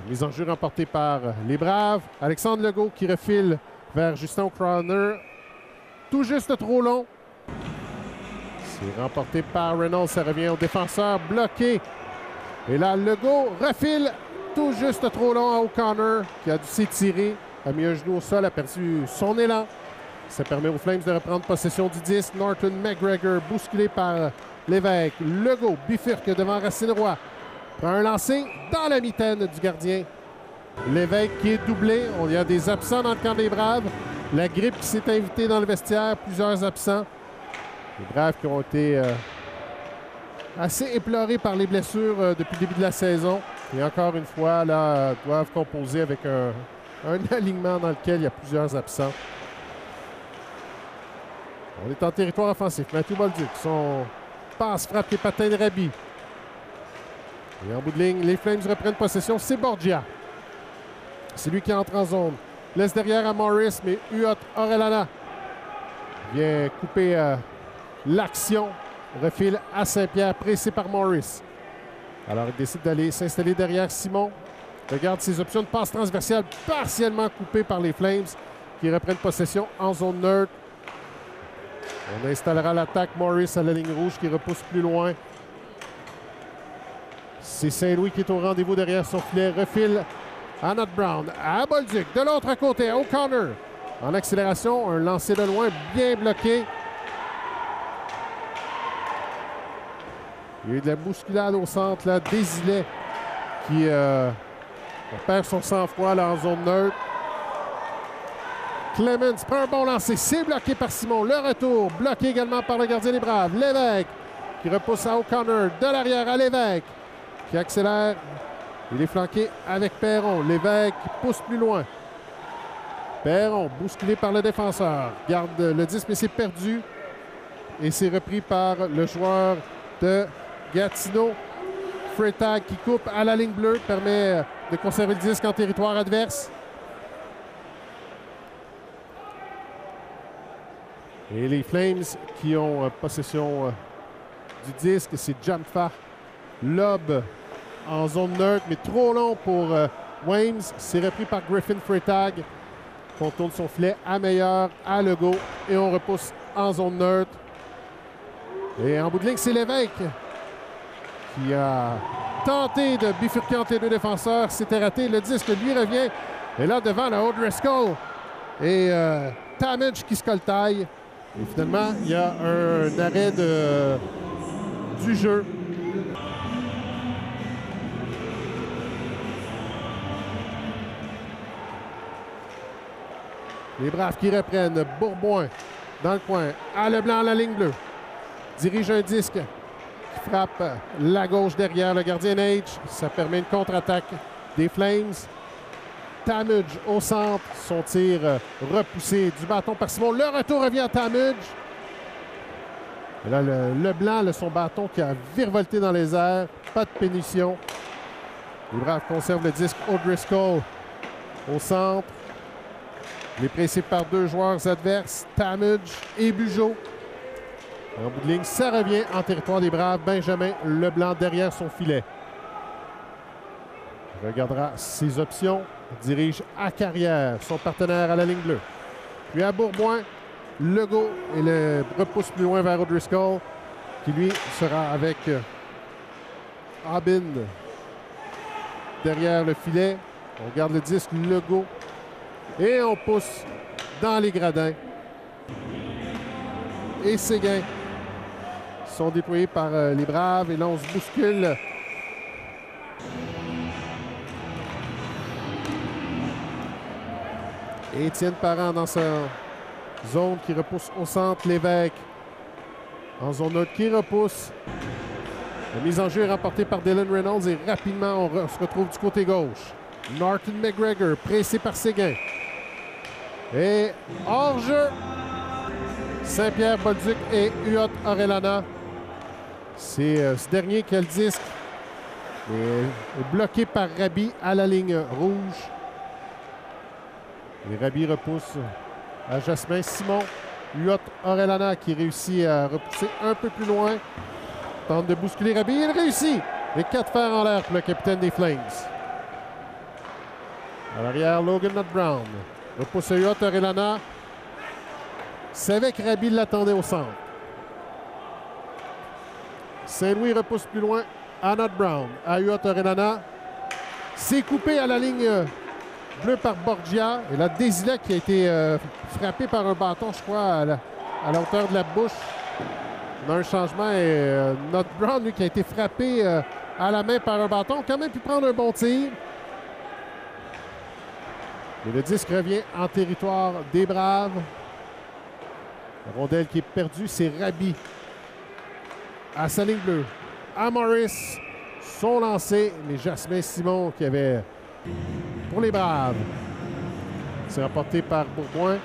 Mise en jeu remportée par les Braves. Alexandre Legault qui refile vers Justin Crowner. Tout juste trop long. C'est remporté par Reynolds. Ça revient au défenseur bloqué. Et là, Legault refile tout juste trop long à O'Connor qui a dû s'étirer. A mis un genou au sol, a perdu son élan. Ça permet aux Flames de reprendre possession du disque. Norton McGregor bousculé par Lévesque. Legault bifurque devant Racine Roy. Prend un lancer dans la mitaine du gardien. Lévesque qui est doublé. Il y a des absents dans le camp des Braves. La grippe qui s'est invitée dans le vestiaire. Plusieurs absents. Les Braves qui ont été assez éplorés par les blessures depuis le début de la saison. Et encore une fois, là, doivent composer avec un alignement dans lequel il y a plusieurs absents. On est en territoire offensif. Matthew Bolduc, son passe frappe les patins de Rabi. Et en bout de ligne, les Flames reprennent possession. C'est Borgia. C'est lui qui entre en zone. Laisse derrière à Morris, mais Huot Orellana vient couper l'action. Refile à Saint-Pierre, pressé par Morris. Alors, il décide d'aller s'installer derrière Simon. Regarde ses options de passe transversale partiellement coupées par les Flames qui reprennent possession en zone neutre. On installera l'attaque. Morris à la ligne rouge qui repousse plus loin. C'est Saint-Louis qui est au rendez-vous derrière son filet. Refile à Nott Brown, à Bolduc. De l'autre côté, O'Connor. En accélération, un lancer de loin bien bloqué. Il y a eu de la bousculade au centre, là. Désilet qui perd son sang-froid là, en zone neutre. Clemens prend un bon lancer. C'est bloqué par Simon. Le retour, bloqué également par le gardien des Braves. Lévesque qui repousse à O'Connor. De l'arrière à Lévesque qui accélère. Il est flanqué avec Perron. Lévesque qui pousse plus loin. Perron, bousculé par le défenseur. Garde le 10, mais c'est perdu. Et c'est repris par le joueur de Gatineau. Freitag qui coupe à la ligne bleue. Permet de conserver le disque en territoire adverse. Et les Flames qui ont possession du disque, c'est Jamfa. Lob en zone neutre, mais trop long pour Weems. C'est repris par Griffin Freitag. On tourne son filet à Meilleur, à Legault. Et on repousse en zone neutre. Et en bout de ligne, c'est Lévesque qui a tenté de bifurquer entre les deux défenseurs. C'était raté. Le disque lui revient. Et là, devant la O'Driscoll. Et Tamage qui se coltaille. Et finalement, il y a un arrêt du jeu. Les Braves qui reprennent. Bourboin dans le coin. À Leblanc, la ligne bleue. Dirige un disque qui frappe la gauche derrière le gardien Nage. Ça permet une contre-attaque des Flames. Tamage au centre. Son tir repoussé du bâton par Simon. Le retour revient à Tamage. Et là, Leblanc, son bâton qui a virevolté dans les airs. Pas de pénition. Les Braves conservent le disque. O'Driscoll au centre. Il est pressé par deux joueurs adverses, Tamage et Bugeaud. En bout de ligne, ça revient en territoire des Braves. Benjamin Leblanc derrière son filet. Il regardera ses options. Il dirige à Carrière, son partenaire à la ligne bleue. Puis à Bourboin, Legault et le repousse plus loin vers O'Driscoll, qui lui sera avec Aubin derrière le filet. On garde le disque Legault. Et on pousse dans les gradins. Et Séguin sont déployés par les Braves. Et là, on se bouscule. Et Étienne Parent dans sa zone qui repousse au centre. Lévesque en zone neutre qui repousse. La mise en jeu est remportée par Dylan Reynolds. Et rapidement, on se retrouve du côté gauche. Norton McGregor pressé par Séguin. Et hors-jeu, Saint-Pierre, Bolduc et Huot Orellana. C'est ce dernier qui a le disque. Et bloqué par Rabi à la ligne rouge. Et Rabi repousse à Jasmin. Simon, Huot Orellana qui réussit à repousser un peu plus loin. Tente de bousculer Rabi. Il réussit. Et 4 fers en l'air pour le capitaine des Flames. À l'arrière, Logan Nott Brown. Repousse à Huot Orellana. Savait que Rabi l'attendait au centre. Saint-Louis repousse plus loin à Nott Brown. À Huot Orellana. C'est coupé à la ligne bleue par Borgia. Et là, Désilet qui a été frappé par un bâton, je crois, à la hauteur de la bouche. On a un changement et Nott Brown, lui, qui a été frappé à la main par un bâton, a quand même pu prendre un bon tir. Et le disque revient en territoire des Braves. La rondelle qui est perdue, c'est Rabi à sa ligne bleue. À Morris, son lancé, mais Jasmin Simon qui avait pour les Braves. C'est rapporté par Bourboin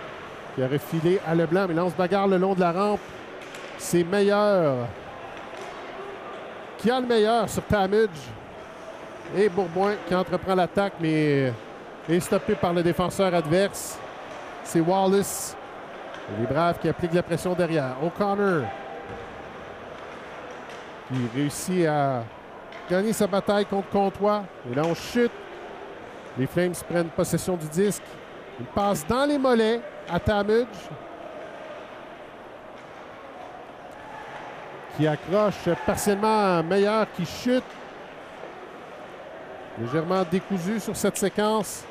qui a refilé à Leblanc, mais lance bagarre le long de la rampe. C'est Meilleur qui a le meilleur sur Tamidge. Et Bourboin qui entreprend l'attaque, mais est stoppé par le défenseur adverse. C'est Wallace. Les Braves qui appliquent la pression derrière. O'Connor qui réussit à gagner sa bataille contre Comtois. Et là, on chute. Les Flames prennent possession du disque. Il passe dans les mollets à Tamidge, qui accroche partiellement Meilleur qui chute. Légèrement décousu sur cette séquence.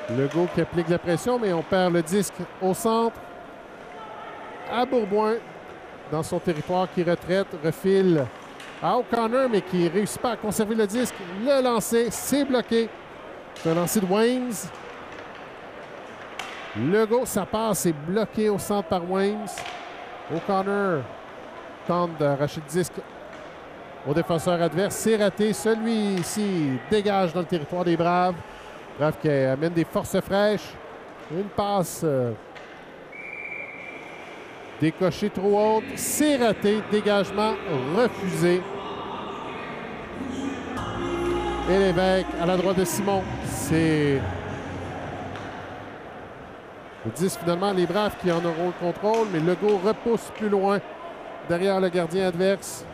Legault qui applique la pression, mais on perd le disque au centre. À Bourboin, dans son territoire, qui retraite, refile à O'Connor, mais qui ne réussit pas à conserver le disque. Le lancer, c'est bloqué. C'est un lancer de Waynes. Legault, ça passe, c'est bloqué au centre par Waynes. O'Connor tente d'arracher le disque au défenseur adverse. C'est raté. Celui-ci dégage dans le territoire des Braves. Braves qui amène des forces fraîches. Une passe décochée trop haute. C'est raté. Dégagement refusé. Et Lévesque à la droite de Simon. C'est le 10 finalement. Les Braves qui en auront le contrôle, mais Legault repousse plus loin derrière le gardien adverse.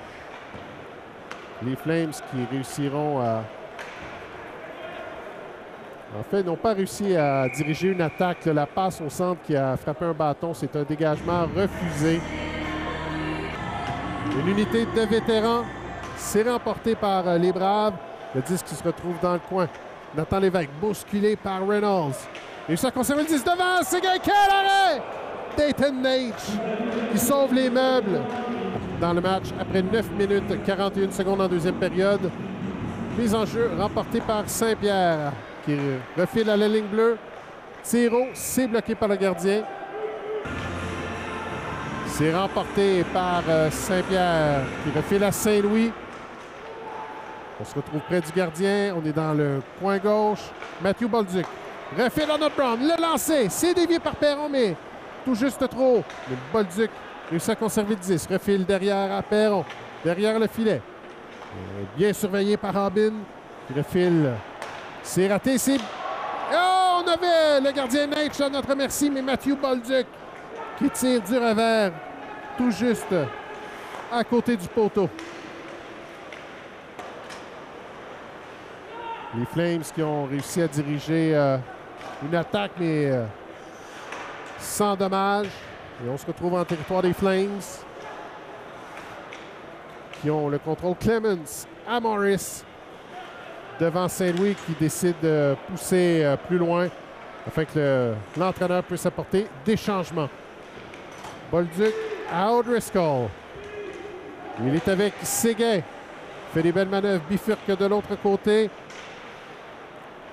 Les Flames qui réussiront à... En fait, n'ont pas réussi à diriger une attaque. La passe au centre qui a frappé un bâton, c'est un dégagement refusé. Une unité de vétérans, c'est remporté par les Braves. Le disque qui se retrouve dans le coin. Nathan Lévesque, bousculé par Reynolds. Et ça conserve le disque devant. Séguin, quel arrêt! Dayton Nate qui sauve les meubles dans le match après 9 minutes 41 secondes en deuxième période. Mise en jeu remportée par Saint-Pierre qui refile à la ligne bleue. Tiro, c'est bloqué par le gardien. C'est remporté par Saint-Pierre qui refile à Saint-Louis. On se retrouve près du gardien. On est dans le coin gauche. Matthew Bolduc refile à notre Brown. Le lancer, c'est dévié par Perron, mais tout juste trop. Le Bolduc réussit à conserver le 10. Refile derrière à Perron. Derrière le filet. Bien surveillé par Robin. Qui refile. C'est raté. C'est... Oh, on avait le gardien Nate à notre merci, mais Matthew Bolduc qui tire du revers tout juste à côté du poteau. Les Flames qui ont réussi à diriger une attaque, mais sans dommage. Et on se retrouve en territoire des Flames qui ont le contrôle. Clemens à Morris devant Saint-Louis qui décide de pousser plus loin afin que l'entraîneur puisse apporter des changements. Bolduc à O'Driscoll. Il est avec Séguin. Fait des belles manœuvres, bifurque de l'autre côté.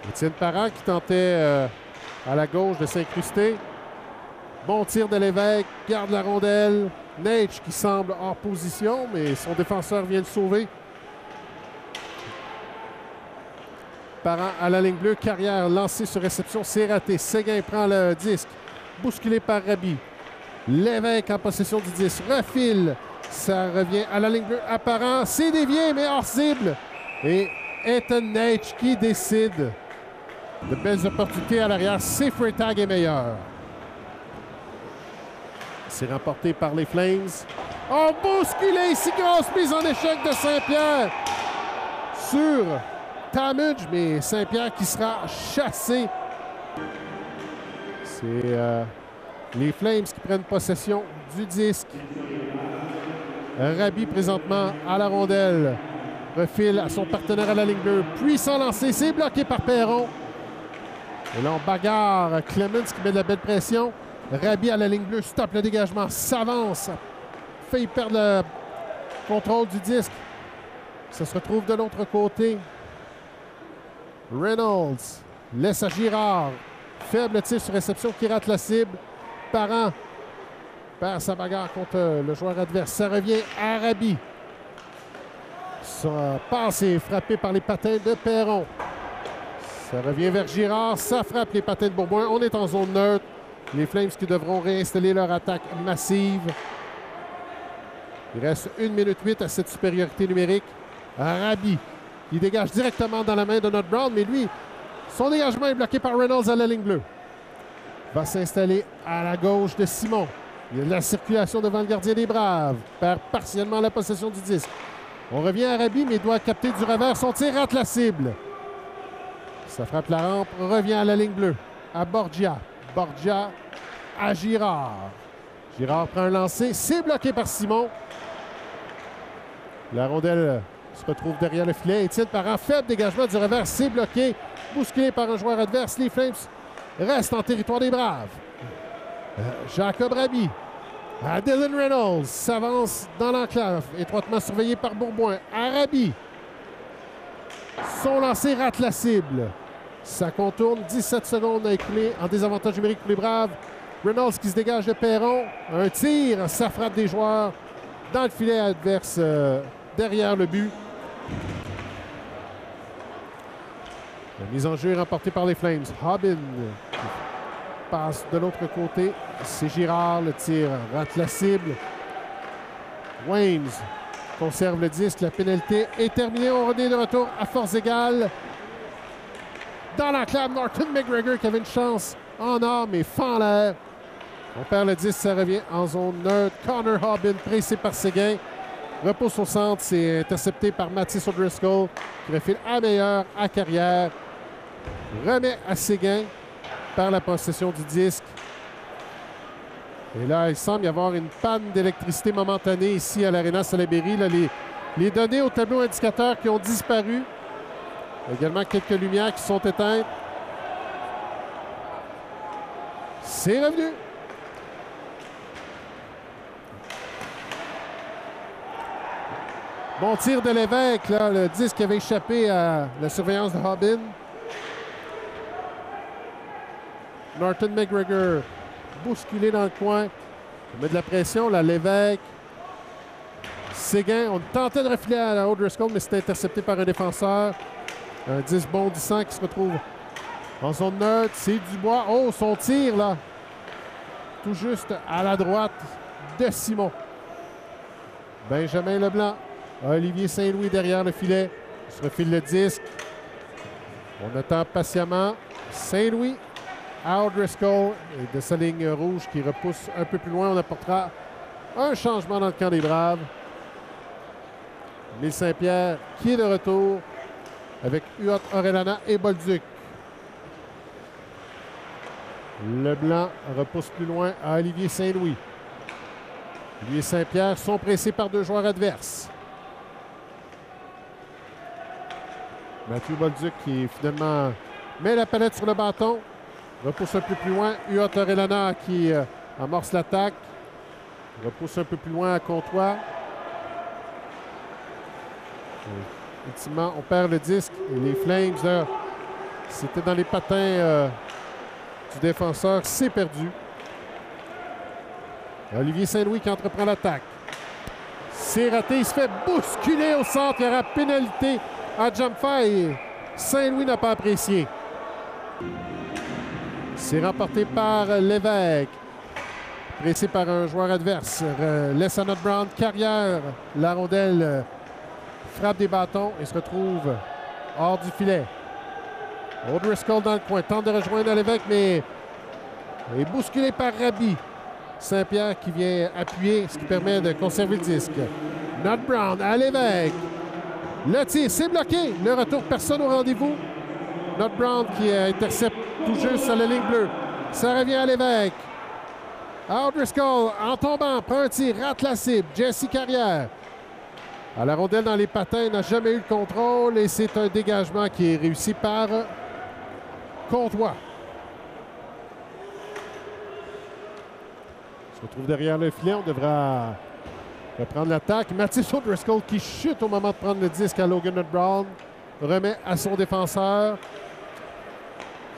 Étienne Parent qui tentait à la gauche de s'incruster. Bon tir de Lévesque, garde la rondelle. Nate qui semble hors position, mais son défenseur vient le sauver. Parent à la ligne bleue, Carrière lancé sur réception, c'est raté. Séguin prend le disque, bousculé par Rabi. Lévesque en possession du disque, refile. Ça revient à la ligne bleue, Parent. C'est dévié, mais hors cible. Et Ethan Nate qui décide. De belles opportunités à l'arrière. C'est free tag est meilleur. C'est remporté par les Flames. Oh, bousculé ici, grosse mise en échec de Saint-Pierre sur Tamidge, mais Saint-Pierre qui sera chassé. C'est les Flames qui prennent possession du disque. Rabi présentement à la rondelle. Refile à son partenaire à la ligne bleue. Puissant lancer, c'est bloqué par Perron. Et là, on bagarre. Clemens qui met de la belle pression. Rabi à la ligne bleue, stoppe le dégagement, s'avance. Fait perdre le contrôle du disque. Ça se retrouve de l'autre côté. Reynolds laisse à Girard. Faible tir sur réception qui rate la cible. Parent perd sa bagarre contre le joueur adverse. Ça revient à Rabi. Sa passe est frappée par les patins de Perron. Ça revient vers Girard. Ça frappe les patins de Bourboin. On est en zone neutre. Les Flames qui devront réinstaller leur attaque massive. Il reste 1 minute 8 à cette supériorité numérique. Arabi qui dégage directement dans la main de notre Brown, mais lui, son dégagement est bloqué par Reynolds à la ligne bleue. Va s'installer à la gauche de Simon. Il y a de la circulation devant le gardien des Braves. Perd partiellement la possession du disque. On revient à Arabi, mais il doit capter du revers. Son tir rate la cible. Ça frappe la rampe, revient à la ligne bleue. À Borgia. Borgia à Girard. Girard prend un lancer. C'est bloqué par Simon. La rondelle se retrouve derrière le filet. Étienne Parent, faible dégagement du revers. C'est bloqué. Bousculé par un joueur adverse. Les Flames restent en territoire des Braves. Jacob Rabi. À Dylan Reynolds. S'avance dans l'enclave. Étroitement surveillé par Bourboin. Arabi. Son lancer rate la cible. Ça contourne. 17 secondes à écouler en désavantage numérique pour les Braves. Reynolds qui se dégage de Perron. Un tir. Ça frappe des joueurs dans le filet adverse derrière le but. La mise en jeu est remportée par les Flames. Hobbin passe de l'autre côté. C'est Girard. Le tir rate la cible. Waynes conserve le disque. La pénalité est terminée. On revient de retour à force égale. Dans l'enclave, Norton McGregor qui avait une chance en or, mais fend l'air. On perd le disque, ça revient en zone neutre. Connor Hobbin, pressé par Séguin. Repousse au centre, c'est intercepté par Mathis O'Driscoll, qui refile à meilleur à carrière. Remet à Séguin par la possession du disque. Et là, il semble y avoir une panne d'électricité momentanée ici à l'Arena Salaberry. Là, les données au tableau indicateur qui ont disparu. Également quelques lumières qui sont éteintes. C'est revenu. Bon tir de Lévesque, là, le disque avait échappé à la surveillance de Hobbin. Norton McGregor, bousculé dans le coin. On met de la pression, là, Lévesque. Séguin, on tentait de refiler à la O'Driscoll, mais c'était intercepté par un défenseur. Un 10 bondissant qui se retrouve en zone neutre. C'est Dubois. Oh, son tir, là. Tout juste à la droite de Simon. Benjamin Leblanc. Olivier Saint-Louis derrière le filet. Il se refile le disque. On attend patiemment. Saint-Louis à O'Driscoll. Et de sa ligne rouge qui repousse un peu plus loin. On apportera un changement dans le camp des Braves. Émile Saint-Pierre qui est de retour avec Huot, Orellana et Bolduc. Leblanc repousse plus loin à Olivier Saint-Louis. Olivier Saint-Pierre sont pressés par deux joueurs adverses. Mathieu Bolduc qui finalement met la palette sur le bâton. Repousse un peu plus loin. Huot, Orellana qui amorce l'attaque. Repousse un peu plus loin à Comtois. Ultimement, on perd le disque. Et les Flames, c'était dans les patins du défenseur. C'est perdu. Olivier Saint-Louis qui entreprend l'attaque. C'est raté. Il se fait bousculer au centre. Il y aura pénalité à Jamfa et Saint-Louis n'a pas apprécié. C'est remporté par Lévesque. Pressé par un joueur adverse. Laisse à notre Brown. Carrière. La rondelle frappe des bâtons et se retrouve hors du filet. O'Driscoll dans le coin. Tente de rejoindre Lévesque, mais est bousculé par Rabi. Saint-Pierre qui vient appuyer, ce qui permet de conserver le disque. Not Brown à Lévesque. Le tir, c'est bloqué. Le retour, personne au rendez-vous. Not Brown qui intercepte tout juste à la ligne bleue. Ça revient à Lévesque. O'Driscoll, en tombant, prend un tir, rate la cible. Jesse Carrière. À la rondelle dans les patins, n'a jamais eu le contrôle et c'est un dégagement qui est réussi par Comtois. On se retrouve derrière le filet. On devra reprendre l'attaque. Mathis O'Driscoll qui chute au moment de prendre le disque à Logan Brown. Remet à son défenseur.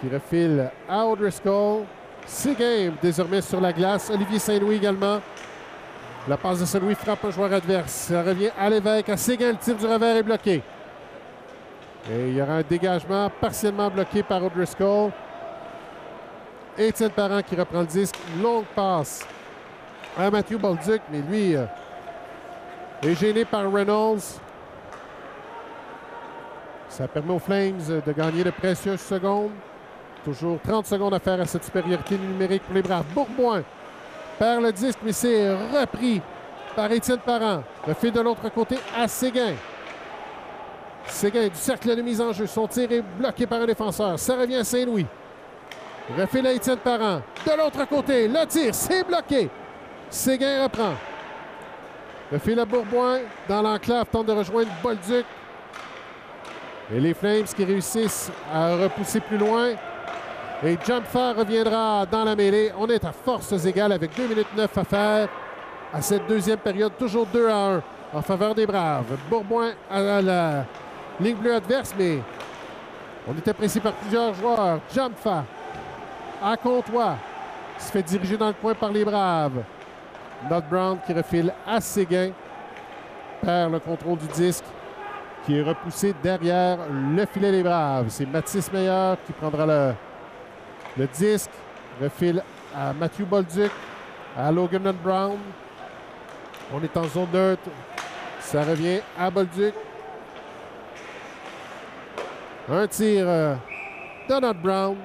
Qui refile à O'Driscoll. 6 games désormais sur la glace. Olivier Saint-Louis également. La passe de Saint-Louis frappe un joueur adverse. Ça revient à Lévesque. À Séguin, le tir du revers est bloqué. Et il y aura un dégagement partiellement bloqué par O'Driscoll. Étienne Parent qui reprend le disque. Longue passe à Matthew Bolduc, mais lui est gêné par Reynolds. Ça permet aux Flames de gagner de précieuses secondes. Toujours 30 secondes à faire à cette supériorité numérique pour les Braves. Bourboin perd le disque, mais c'est repris par Étienne Parent. Le fil de l'autre côté à Séguin. Séguin du cercle de mise en jeu. Son tir est bloqué par un défenseur. Ça revient à Saint-Louis. Refile à Étienne Parent. De l'autre côté, le tir, c'est bloqué. Séguin reprend. Le fil à Bourboin. Dans l'enclave, tente de rejoindre Bolduc. Et les Flames qui réussissent à repousser plus loin. Et Jumper reviendra dans la mêlée. On est à forces égales avec 2 minutes 9 à faire à cette deuxième période. Toujours 2-1 en faveur des Braves. Bourboin à la ligne bleue adverse, mais on était pressé par plusieurs joueurs. Jumper à Comtois se fait diriger dans le coin par les Braves. Not Brown qui refile à Séguin. Perd le contrôle du disque, qui est repoussé derrière le filet des Braves. C'est Mathis Meyer qui prendra le disque. Refile à Matthew Bolduc, à Logan Not Brown. On est en zone neutre. Ça revient à Bolduc. Un tir de Not Brown.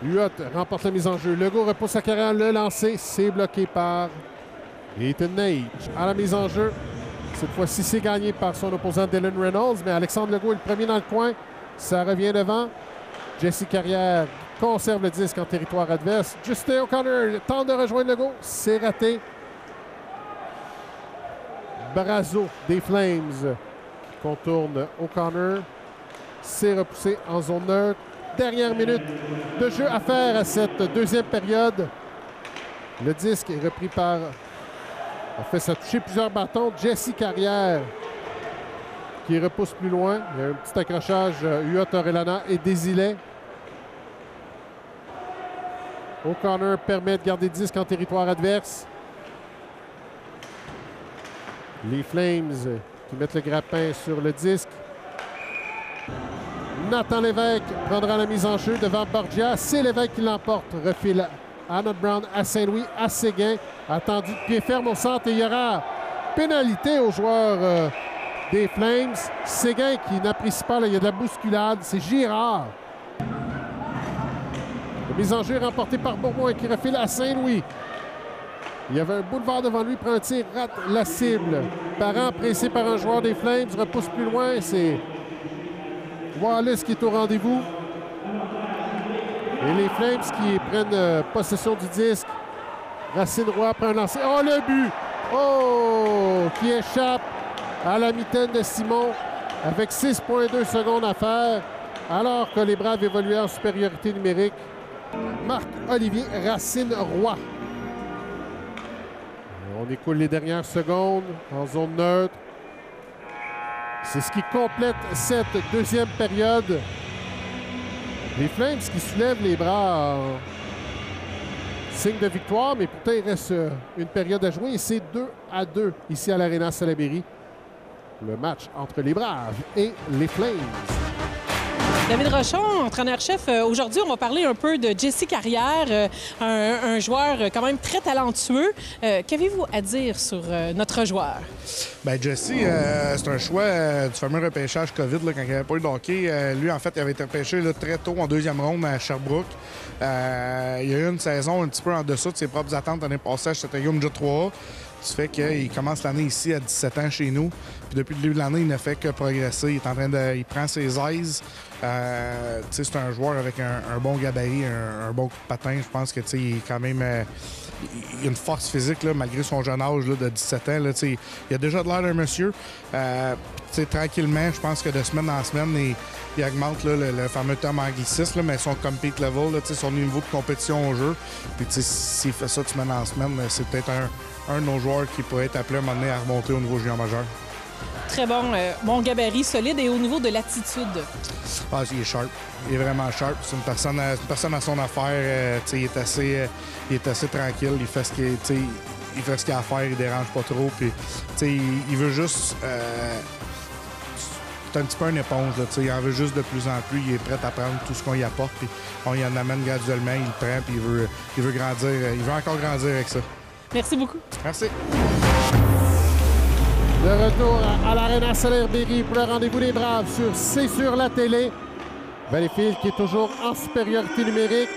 Huot remporte la mise en jeu. Legault repousse sa carrière, le lancer. C'est bloqué par Ethan Nage. À la mise en jeu. Cette fois-ci, c'est gagné par son opposant Dylan Reynolds, mais Alexandre Legault est le premier dans le coin. Ça revient devant. Jesse Carrière conserve le disque en territoire adverse. Justin O'Connor tente de rejoindre Legault. C'est raté. Brazo des Flames contourne O'Connor. C'est repoussé en zone neutre. Dernière minute de jeu à faire à cette deuxième période. Le disque est repris par... En fait, ça a touché plusieurs bâtons. Jesse Carrière qui repousse plus loin. Il y a un petit accrochage. Huot, Orellana et Désilet. O'Connor permet de garder le disque en territoire adverse. Les Flames qui mettent le grappin sur le disque. Nathan Lévesque prendra la mise en jeu devant Borgia. C'est Lévesque qui l'emporte. Refile à Not Brown, à Saint-Louis, à Séguin. Attendu de pied ferme au centre et il y aura pénalité aux joueurs des Flames. Séguin qui n'apprécie pas, là, il y a de la bousculade. C'est Girard. La mise en jeu est remportée par Bourboin qui refile à Saint-Louis. Il y avait un boulevard devant lui, prend un tir, rate la cible. Parent pressé par un joueur des Flames, repousse plus loin. C'est Wallace qui est au rendez-vous. Et les Flames qui prennent possession du disque. Racine Roy prend un lancer. Oh, le but! Oh! Qui échappe à la mitaine de Simon avec 6,2 secondes à faire alors que les Braves évoluaient en supériorité numérique. Marc-Olivier Racine Roy. On écoule les dernières secondes en zone neutre. C'est ce qui complète cette deuxième période. Les Flames qui soulèvent les bras en signe de victoire, mais pourtant il reste une période à jouer et c'est 2-2 ici à l'Arena Salaberry. Le match entre les Braves et les Flames. David Rochon, entraîneur-chef, aujourd'hui, on va parler un peu de Jesse Carrière, un joueur quand même très talentueux. Qu'avez-vous à dire sur notre joueur? Bien, Jesse, c'est un choix du fameux repêchage COVID là, quand il n'y avait pas eu de hockey. Lui, en fait, il avait été repêché là, très tôt en deuxième ronde à Sherbrooke. Il y a eu une saison un petit peu en dessous de ses propres attentes l'année passée à Châteauguay Midget 3A. Ce fait qu'il commence l'année ici à 17 ans chez nous. Puis depuis le début de l'année, il ne fait que progresser. Il est en train de... Il prend ses aises. C'est un joueur avec un bon gabarit, un bon coup de patin. Je pense que il est quand même... il a une force physique, là, malgré son jeune âge là, de 17 ans. Là, il a déjà de l'air d'un monsieur. Tranquillement, je pense que de semaine en semaine, il augmente là, le fameux terme anglicisme, là, mais son compete level, là, son niveau de compétition au jeu. Puis s'il fait ça de semaine en semaine, c'est peut-être un de nos joueurs qui pourrait être appelé à un moment donné à remonter au niveau junior majeur. Très bon gabarit, solide. Et au niveau de l'attitude? Ah, il est sharp. Il est vraiment sharp. C'est une personne à son affaire. Il est assez tranquille. Il fait ce qu'il a à faire. Il dérange pas trop. Puis, il veut juste... c'est un petit peu une éponge. Là, il en veut juste de plus en plus. Il est prêt à prendre tout ce qu'on y apporte. Puis on y en amène graduellement. Il le prend. Puis il veut grandir. Il veut encore grandir avec ça. Merci beaucoup. Merci. De retour à l'Arena Salaberry pour le rendez-vous des Braves sur C'est sur la télé. Valleyfield qui est toujours en supériorité numérique.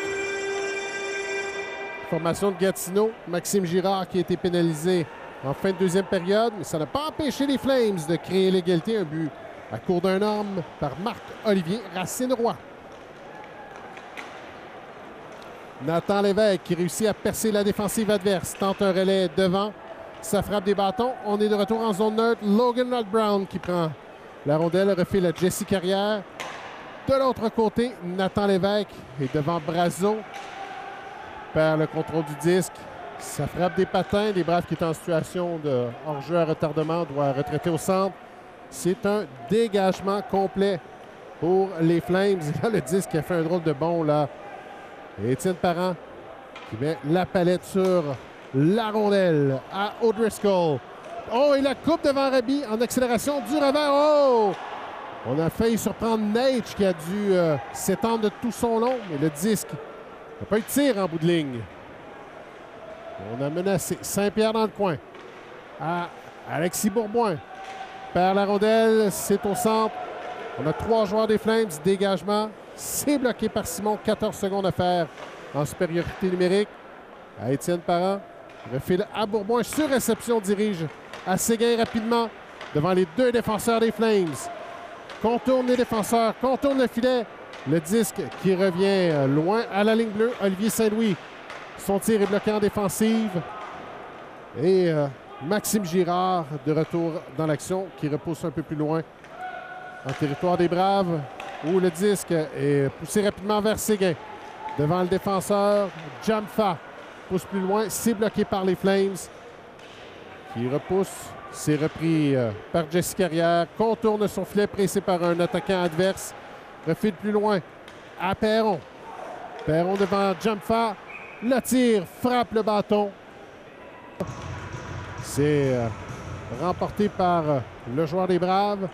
Formation de Gatineau. Maxime Girard qui a été pénalisé en fin de deuxième période. Mais ça n'a pas empêché les Flames de créer l'égalité. Un but à court d'un homme par Marc-Olivier Racine-Roy. Nathan Lévesque qui réussit à percer la défensive adverse. Tente un relais devant. Ça frappe des bâtons. On est de retour en zone neutre. Logan Brown qui prend la rondelle, refile à Jesse Carrière. De l'autre côté, Nathan Lévesque est devant Brazo. Perd le contrôle du disque. Ça frappe des patins. Les Braves qui est en situation de hors-jeu à retardement doit retraiter au centre. C'est un dégagement complet pour les Flames. Là, le disque a fait un drôle de bond là. Et Étienne Parent qui met la palette sur la rondelle à O'Driscoll. Oh, et la coupe devant Rabi en accélération du revers. Oh! On a failli surprendre Nate qui a dû s'étendre de tout son long, mais le disque n'a pas eu de tir en bout de ligne. On a menacé Saint-Pierre dans le coin. À Alexis Bourboin. Perd la rondelle, c'est au centre. On a 3 joueurs des Flames, dégagement. C'est bloqué par Simon, 14 secondes à faire en supériorité numérique. À Étienne Parent. Refile à Bourboin sur réception, dirige à Séguin rapidement devant les 2 défenseurs des Flames. Contourne les défenseurs, contourne le filet. Le disque qui revient loin à la ligne bleue. Olivier Saint-Louis. Son tir est bloqué en défensive. Et Maxime Girard de retour dans l'action qui repousse un peu plus loin en territoire des Braves où le disque est poussé rapidement vers Séguin. Devant le défenseur, Jamfa. Pousse plus loin, c'est bloqué par les Flames qui repousse. C'est repris par Jesse Carrière. Contourne son filet pressé par un attaquant adverse. Refile plus loin à Perron. Perron devant Jamfa. Le tir frappe le bâton. C'est remporté par le joueur des Braves.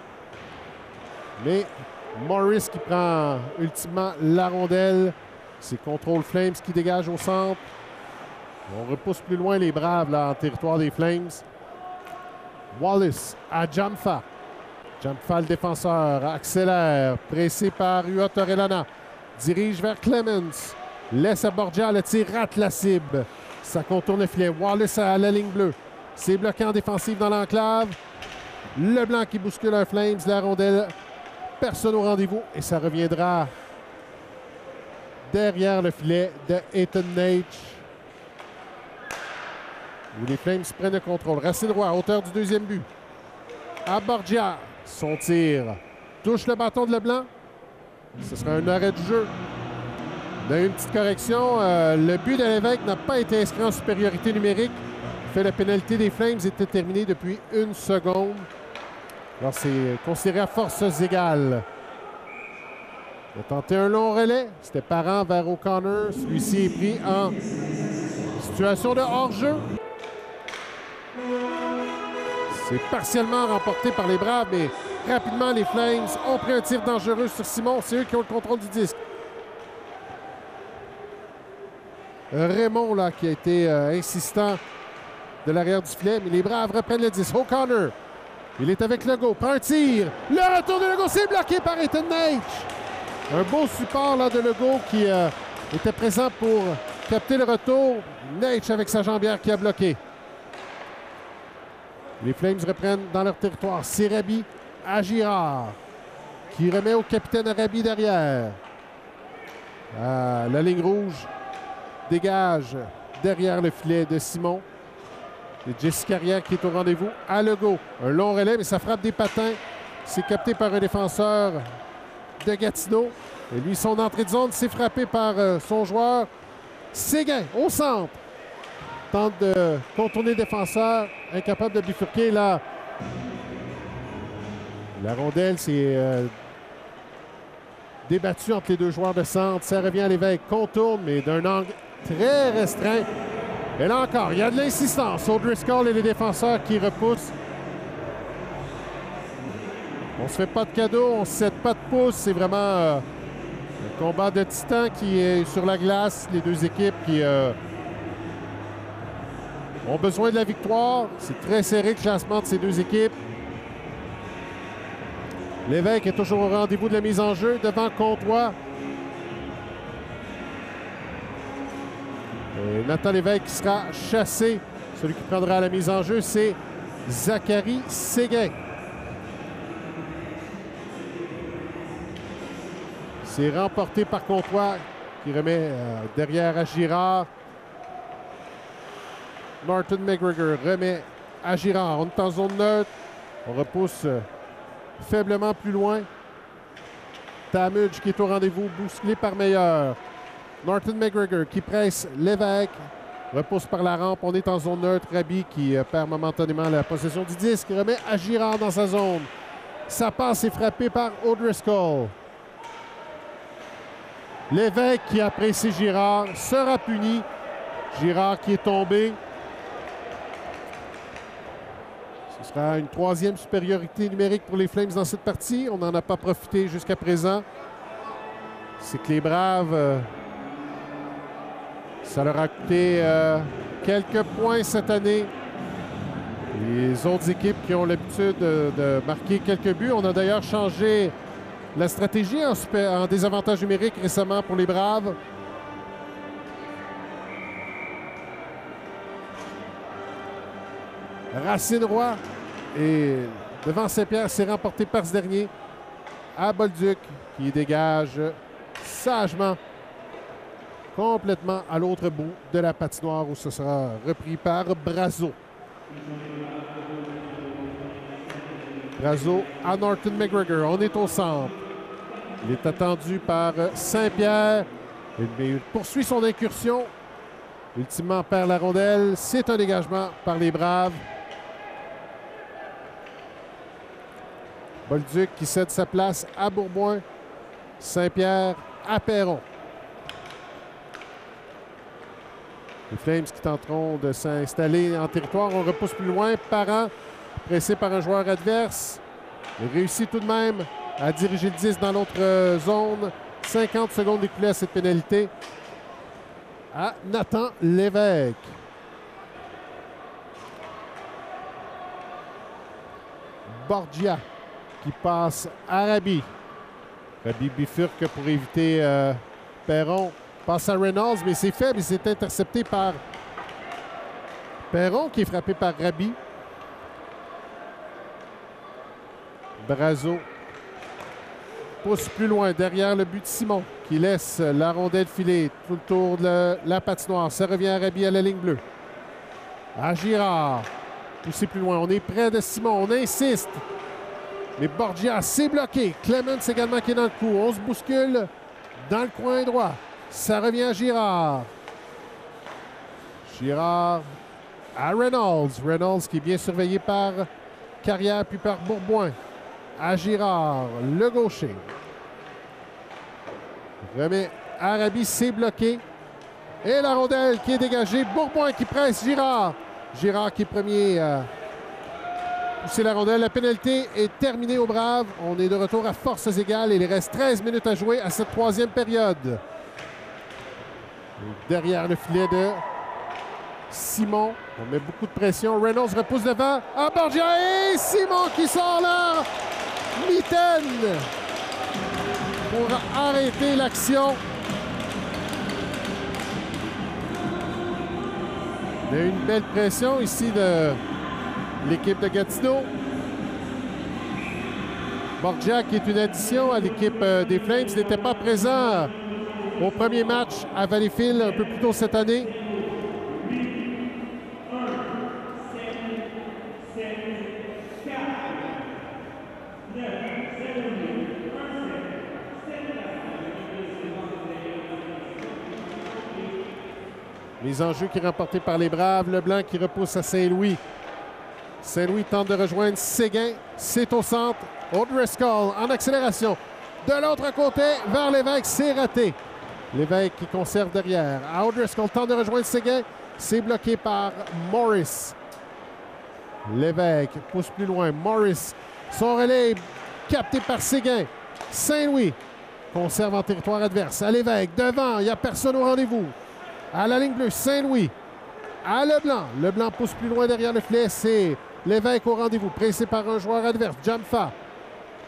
Mais Morris qui prend ultimement la rondelle. C'est contrôle Flames qui dégage au centre. On repousse plus loin les Braves là, en territoire des Flames. Wallace à Jamfa. Jamfa, le défenseur, accélère, pressé par Ua Torelana. Dirige vers Clemens. Laisse à Borgia, le tir rate la cible. Ça contourne le filet. Wallace à la ligne bleue. C'est bloqué en défensive dans l'enclave. Leblanc qui bouscule un Flames. La rondelle, personne au rendez-vous. Et ça reviendra derrière le filet de Ethan Nate. Où les Flames prennent le contrôle. Racine-Roy, à hauteur du deuxième but. À Borgia, son tir touche le bâton de Leblanc. Ce sera un arrêt du jeu. On a eu une petite correction. Le but de Lévesque n'a pas été inscrit en supériorité numérique. Fait la pénalité des Flames était terminée depuis 1 seconde. Alors c'est considéré à forces égales. Il a tenté un long relais. C'était Parent vers O'Connor. Celui-ci est pris en situation de hors-jeu. C'est partiellement remporté par les Braves, mais rapidement, les Flames ont pris un tir dangereux sur Simon. C'est eux qui ont le contrôle du disque. Raymond, là, qui a été insistant de l'arrière du filet, mais les Braves reprennent le disque. O'Connor, il est avec Legault, prend un tir. Le retour de Legault, c'est bloqué par Ethan Nate. Un beau support là, de Legault qui était présent pour capter le retour. Nate avec sa jambière qui a bloqué. Les Flames reprennent dans leur territoire. C'est Rabi à Girard qui remet au capitaine Rabi derrière. La ligne rouge dégage derrière le filet de Simon. C'est Jesse Carrière qui est au rendez-vous à Legault. Un long relais, mais ça frappe des patins. C'est capté par un défenseur de Gatineau. Et lui, son entrée de zone, c'est frappé par son joueur Séguin au centre. Tente de contourner le défenseur, incapable de bifurquer là. La rondelle s'est débattue entre les deux joueurs de centre. Ça revient à Lévesque, contourne, mais d'un angle très restreint. Et là encore, il y a de l'insistance. O'Driscoll et les défenseurs qui repoussent. On se fait pas de cadeau, on se cède pas de pouce. C'est vraiment un combat de titans qui est sur la glace. Les deux équipes qui ont besoin de la victoire. C'est très serré le classement de ces deux équipes. Lévesque est toujours au rendez-vous de la mise en jeu devant Comtois. Et Nathan Lévesque qui sera chassé. Celui qui prendra la mise en jeu, c'est Zachary Séguin. C'est remporté par Comtois qui remet derrière à Girard. Martin McGregor remet à Girard. On est en zone neutre. On repousse faiblement plus loin. Tamuge qui est au rendez-vous, bousculé par Meilleur. Martin McGregor qui presse Lévesque. Repousse par la rampe. On est en zone neutre. Rabi qui perd momentanément la possession du disque. Remet à Girard dans sa zone. Sa passe est frappée par O'Driscoll. Lévesque qui apprécie Girard sera puni. Girard qui est tombé. Ce sera une troisième supériorité numérique pour les Flames dans cette partie. On n'en a pas profité jusqu'à présent. C'est que les Braves, ça leur a coûté quelques points cette année. Les autres équipes qui ont l'habitude de marquer quelques buts. On a d'ailleurs changé la stratégie en désavantage numérique récemment pour les Braves. Racine Roy et devant Saint-Pierre, c'est remporté par ce dernier à Bolduc qui dégage sagement complètement à l'autre bout de la patinoire où ce sera repris par Brazeau. Brazeau à Norton McGregor. On est au centre. Il est attendu par Saint-Pierre. Il poursuit son incursion. Ultimement perd la rondelle. C'est un dégagement par les Braves. Bolduc qui cède sa place à Bourboin. Saint-Pierre à Perron. Les Flames qui tenteront de s'installer en territoire. On repousse plus loin. Parent, pressé par un joueur adverse. Il réussit tout de même à diriger le 10 dans l'autre zone. 50 secondes écoulées à cette pénalité. À Nathan Lévesque. Borgia qui passe à Rabi. Rabi bifurque pour éviter Perron. Passe à Reynolds, mais c'est faible. Il s'est intercepté par Perron qui est frappé par Rabi. Brazeau pousse plus loin derrière le but de Simon qui laisse la rondelle filer tout le tour de la patinoire. Ça revient à Rabi à la ligne bleue. À Girard. Poussé plus loin. On est près de Simon. On insiste. Mais Borgia s'est bloqué. Clemens également qui est dans le coup. On se bouscule dans le coin droit. Ça revient à Girard. Girard à Reynolds. Reynolds qui est bien surveillé par Carrière puis par Bourboin. À Girard, le gaucher. Remet Arabi, c'est bloqué. Et la rondelle qui est dégagée. Bourboin qui presse Girard. Girard qui est premier à pousser la rondelle. La pénalité est terminée aux Braves. On est de retour à forces égales. Il reste 13 minutes à jouer à cette troisième période. Derrière le filet de Simon. On met beaucoup de pression. Reynolds repousse devant. Ah, Borgia et Simon qui sort là. Mitaine pour arrêter l'action. Il y a eu une belle pression ici de l'équipe de Gatineau. Borgia qui est une addition à l'équipe des Flames. Il n'était pas présent au premier match à Valleyfield un peu plus tôt cette année. Mise en jeu qui est remportée par les Braves. Leblanc qui repousse à Saint-Louis. Saint-Louis tente de rejoindre Séguin. C'est au centre. O'Driscoll en accélération. De l'autre côté, vers Lévesque, c'est raté. Lévesque qui conserve derrière. À O'Driscoll tente de rejoindre Séguin. C'est bloqué par Morris. Lévesque pousse plus loin. Morris, son relais capté par Séguin. Saint-Louis conserve en territoire adverse. À Lévesque, devant, il n'y a personne au rendez-vous. À la ligne bleue, Saint-Louis. À Leblanc. Leblanc pousse plus loin derrière le filet. C'est Lévesque au rendez-vous, pressé par un joueur adverse. Jamfa.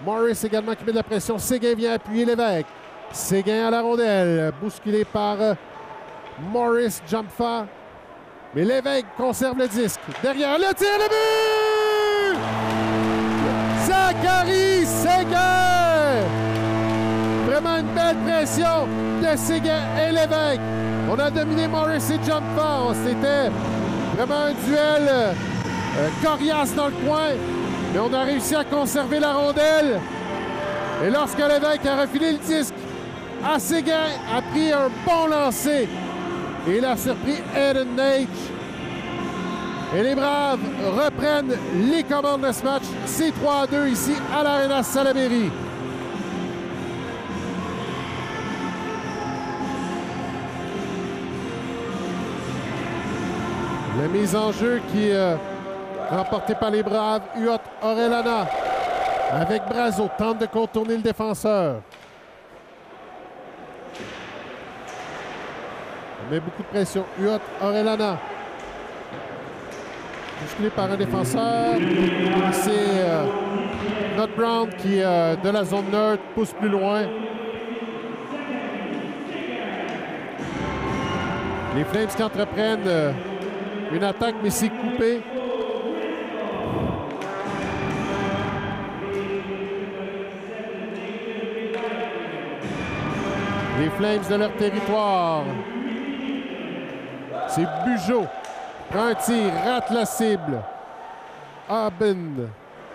Morris également qui met de la pression. Séguin vient appuyer Lévesque. Séguin à la rondelle, bousculé par Morris. Jamfa. Mais Lévesque conserve le disque. Derrière le tir, le but! Zachary Séguin! Vraiment une belle pression de Séguin et Lévesque. On a dominé Morris et Jamfa. C'était vraiment un duel coriace dans le coin. Mais on a réussi à conserver la rondelle. Et lorsque Lévesque a refilé le disque à Séguin, a pris un bon lancer. Et il a surpris Eden Nate. Et les Braves reprennent les commandes de ce match. C'est 3-2 ici à l'Arena Salaberry. La mise en jeu qui est remportée par les Braves. Huot Orellana avec Brazo tente de contourner le défenseur. On met beaucoup de pression. Huot Orellana. Bousculé par un défenseur. C'est Not Brown qui, de la zone neutre, pousse plus loin. Les Flames qui entreprennent une attaque, mais c'est coupé. Les Flames de leur territoire. C'est Bugeaud. Prend un tir, rate la cible. Aben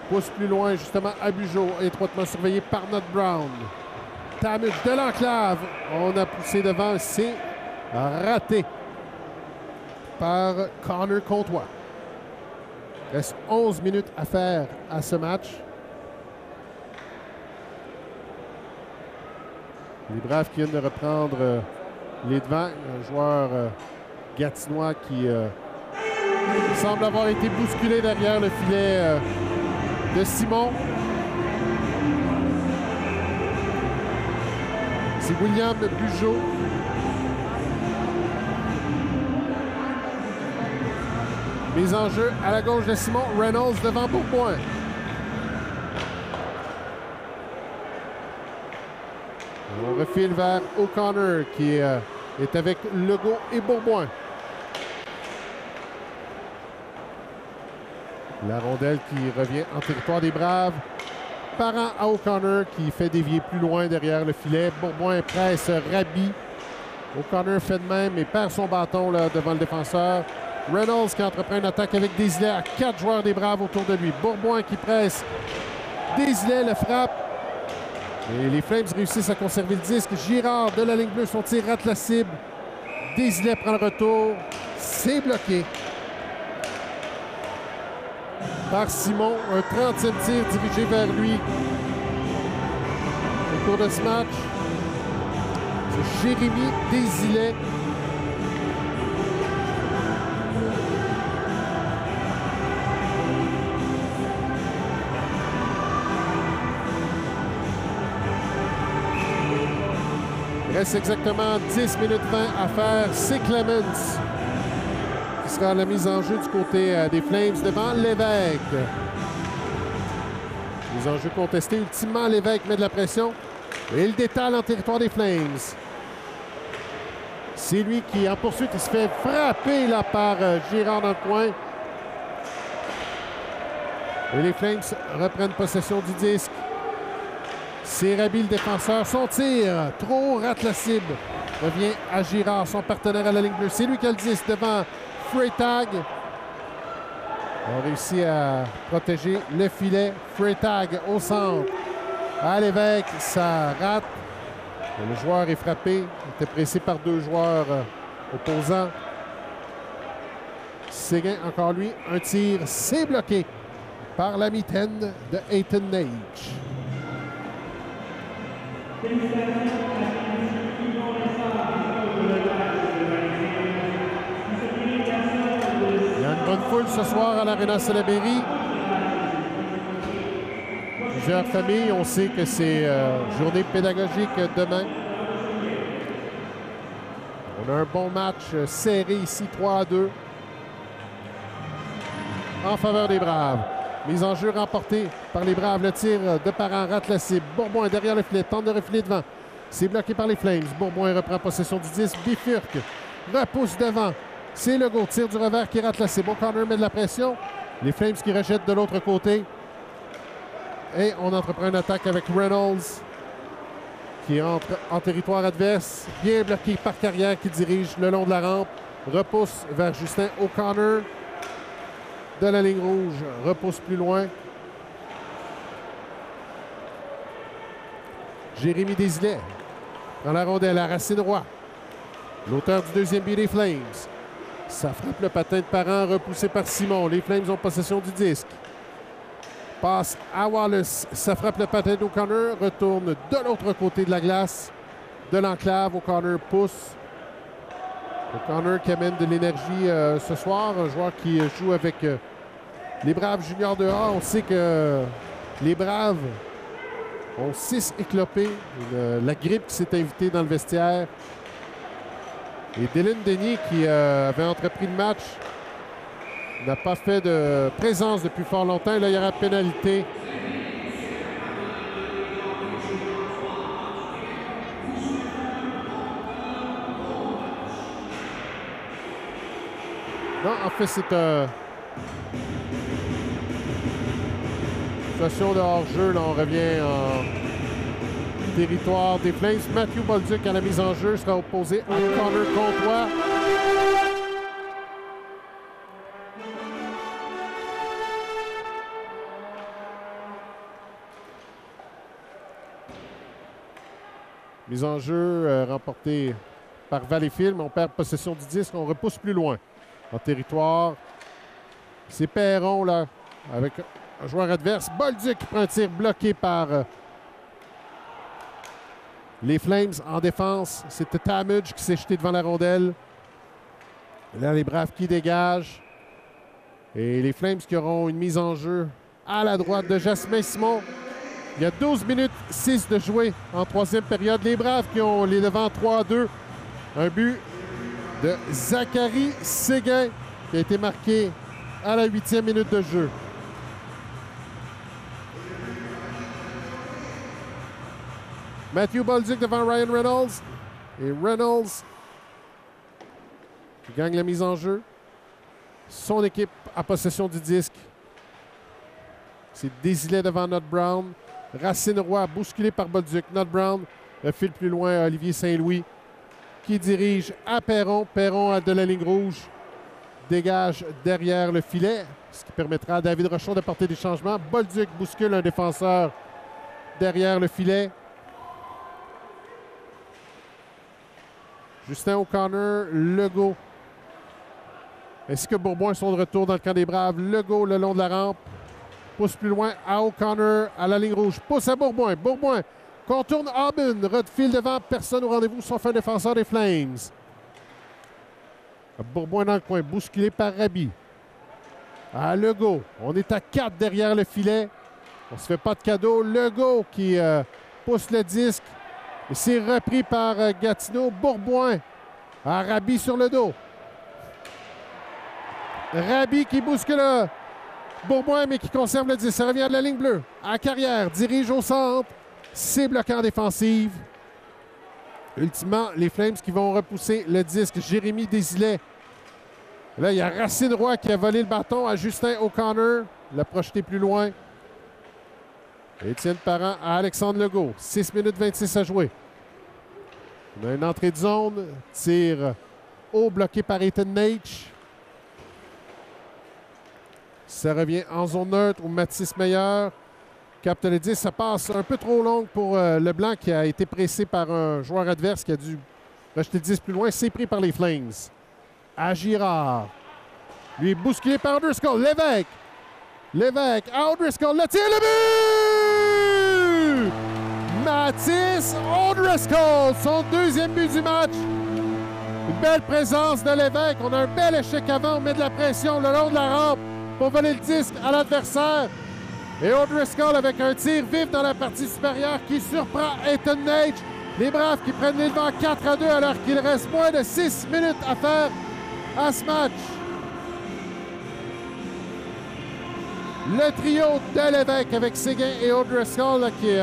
pousse plus loin, justement, à Bugeaud, étroitement surveillé par Not Brown. Tamuch de l'enclave. On a poussé devant, c'est raté par Connor Comtois. Il reste 11 minutes à faire à ce match. Les Braves qui viennent de reprendre les devants. Un joueur gatinois qui semble avoir été bousculé derrière le filet de Simon. C'est William Bugeaud. Mise en jeu à la gauche de Simon. Reynolds devant Bourboin. On refile vers O'Connor qui est avec Legault et Bourboin. La rondelle qui revient en territoire des Braves. Parent à O'Connor qui fait dévier plus loin derrière le filet. Bourboin presse Rabi. O'Connor fait de même et perd son bâton là, devant le défenseur. Reynolds qui entreprend une attaque avec Desilets à 4 joueurs des Braves autour de lui. Bourboin qui presse. Desilets le frappe. Et les Flames réussissent à conserver le disque. Girard de la ligne bleue, son tir rate la cible. Desilets prend le retour. C'est bloqué par Simon. Un 30e tir dirigé vers lui au cours de ce match. C'est Jérémy Desilets. Il reste exactement 10 minutes 20 à faire. C'est Clemens qui sera à la mise en jeu du côté des Flames devant Lévesque. Mise en jeu contestée. Ultimement, Lévesque met de la pression. Et il détale en territoire des Flames. C'est lui qui, en poursuite, il se fait frapper là, par Girard dans le coin. Et les Flames reprennent possession du disque. C'est Rabi, le défenseur. Son tir, trop, rate la cible. Revient à Girard, son partenaire à la ligne bleue. C'est lui qui a le disque devant Freytag. On réussit à protéger le filet. Freytag au centre. À Lévesque, ça rate. Et le joueur est frappé. Il était pressé par deux joueurs opposants. Séguin, encore lui, un tir, c'est bloqué par la mitaine de Ethan Nage. Il y a une bonne foule ce soir à l'Arena Salaberry. Plusieurs familles, on sait que c'est journée pédagogique demain. On a un bon match serré ici, 3-2. En faveur des Braves. Mise en jeu remportée par les Braves. Le tir de Parent rate la cible. Bourbon est derrière le filet, tente de refiler devant. C'est bloqué par les Flames. Bourbon reprend possession du 10. Bifurque. Repousse devant. C'est Legault. Tire du revers qui rate la cible. O'Connor met de la pression. Les Flames qui rejettent de l'autre côté. Et on entreprend une attaque avec Reynolds qui entre en territoire adverse. Bien bloqué par Carrière qui dirige le long de la rampe. Repousse vers Justin O'Connor. De la ligne rouge, repousse plus loin. Jérémy Desilets dans la rondelle à Racine Roy. L'auteur du deuxième but des Flames. Ça frappe le patin de Parent, repoussé par Simon. Les Flames ont possession du disque. Passe à Wallace. Ça frappe le patin d'O'Connor. Retourne de l'autre côté de la glace. De l'enclave, O'Connor pousse. O'Connor qui amène de l'énergie ce soir. Un joueur qui joue avec les Braves juniors de A. On sait que les Braves ont 6 éclopés. La grippe qui s'est invitée dans le vestiaire. Et Dylan Denis, qui avait entrepris le match, n'a pas fait de présence depuis fort longtemps. Et là, il y aura pénalité. Non, en fait, c'est une situation de hors-jeu. Là, on revient en territoire des Flames. Matthew Bolduc à la mise en jeu sera opposé à Connor Comtois. Mise en jeu remportée par Valleyfield. On perd possession du disque. On repousse plus loin en territoire. C'est Perron, là, avec un joueur adverse. Bolduc qui prend un tir bloqué par les Flames en défense. C'était Tamage qui s'est jeté devant la rondelle. Là, les Braves qui dégagent. Et les Flames qui auront une mise en jeu à la droite de Jasmin Simon. Il y a 12 minutes 6 de jouer en troisième période. Les Braves qui ont les devants 3-2. Un but de Zachary Séguin qui a été marqué à la 8e minute de jeu. Matthew Bolduc devant Ryan Reynolds. Et Reynolds qui gagne la mise en jeu. Son équipe a possession du disque. C'est Desilets devant Not Brown. Racine Roy bousculé par Bolduc. Not Brown file plus loin à Olivier Saint-Louis qui dirige à Perron. Perron de la ligne rouge dégage derrière le filet, ce qui permettra à David Rochon d'apporter des changements. Bolduc bouscule un défenseur derrière le filet. Justin O'Connor, Legault, ainsi que Bourbon sont de retour dans le camp des Braves. Legault le long de la rampe. Pousse plus loin à O'Connor, à la ligne rouge. Pousse à Bourbon. Bourbon contourne Aubin. Redfile devant. Personne au rendez-vous sauf un défenseur des Flames. Bourbon dans le coin. Bousculé par Rabi. À Legault. On est à 4 derrière le filet. On se fait pas de cadeau. Legault qui pousse le disque. Et c'est repris par Gatineau. Bourbon à Rabi sur le dos. Rabi qui bouscule Bourbon, mais qui conserve le disque. Ça revient de la ligne bleue. À Carrière, dirige au centre. C'est bloqué en défensive. Ultimement, les Flames qui vont repousser le disque. Jérémy Desilets. Là, il y a Racine Roy qui a volé le bâton à Justin O'Connor. L'a projeté plus loin. Étienne Parent à Alexandre Legault. 6 minutes 26 à jouer. On a une entrée de zone. Tir haut bloqué par Ethan Nage. Ça revient en zone neutre où Mathis Meyer capte le 10. Ça passe un peu trop long pour Leblanc qui a été pressé par un joueur adverse qui a dû rejeter le 10 plus loin. C'est pris par les Flames. À Girard. Lui est bousculé par O'Driscoll. Lévesque. Lévesque à O'Driscoll. Le tir, le but! Mathis O'Driscoll, son deuxième but du match. Une belle présence de Lévesque. On a un bel échec avant. On met de la pression le long de la rampe pour voler le disque à l'adversaire. Et O'Driscoll avec un tir vif dans la partie supérieure qui surprend Ethan Nage. Les Braves qui prennent les devants 4-2 alors qu'il reste moins de 6 minutes à faire à ce match. Le trio de Lévesque avec Séguin et O'Driscoll là, qui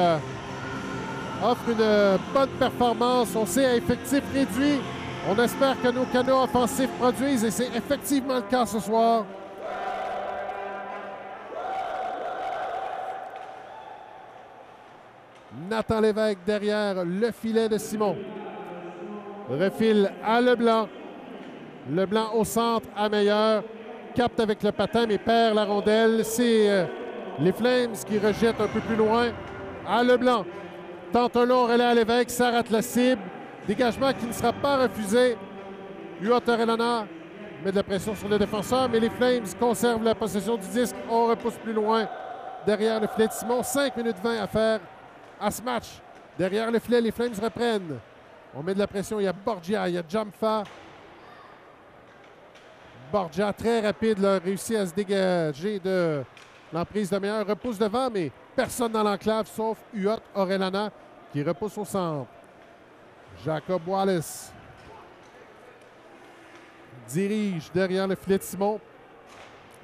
offre une bonne performance. On sait à effectif réduit. On espère que nos canaux offensifs produisent et c'est effectivement le cas ce soir. Nathan Lévesque derrière le filet de Simon. Refile à Leblanc. Leblanc au centre à Meilleur. Capte avec le patin mais perd la rondelle. C'est les Flames qui rejettent un peu plus loin à Leblanc. Tente un long relais à Lévesque, ça rate la cible. Dégagement qui ne sera pas refusé. Huot Orellana met de la pression sur le défenseur, mais les Flames conservent la possession du disque. On repousse plus loin derrière le filet de Simon. 5 minutes 20 à faire à ce match. Derrière le filet, les Flames reprennent. On met de la pression. Il y a Borgia, il y a Jamfa. Borgia, très rapide, a réussi à se dégager de l'emprise de Meilleur. Repousse devant, mais personne dans l'enclave, sauf Huot Orellana, qui repousse au centre. Jacob Wallace dirige derrière le filet de Simon.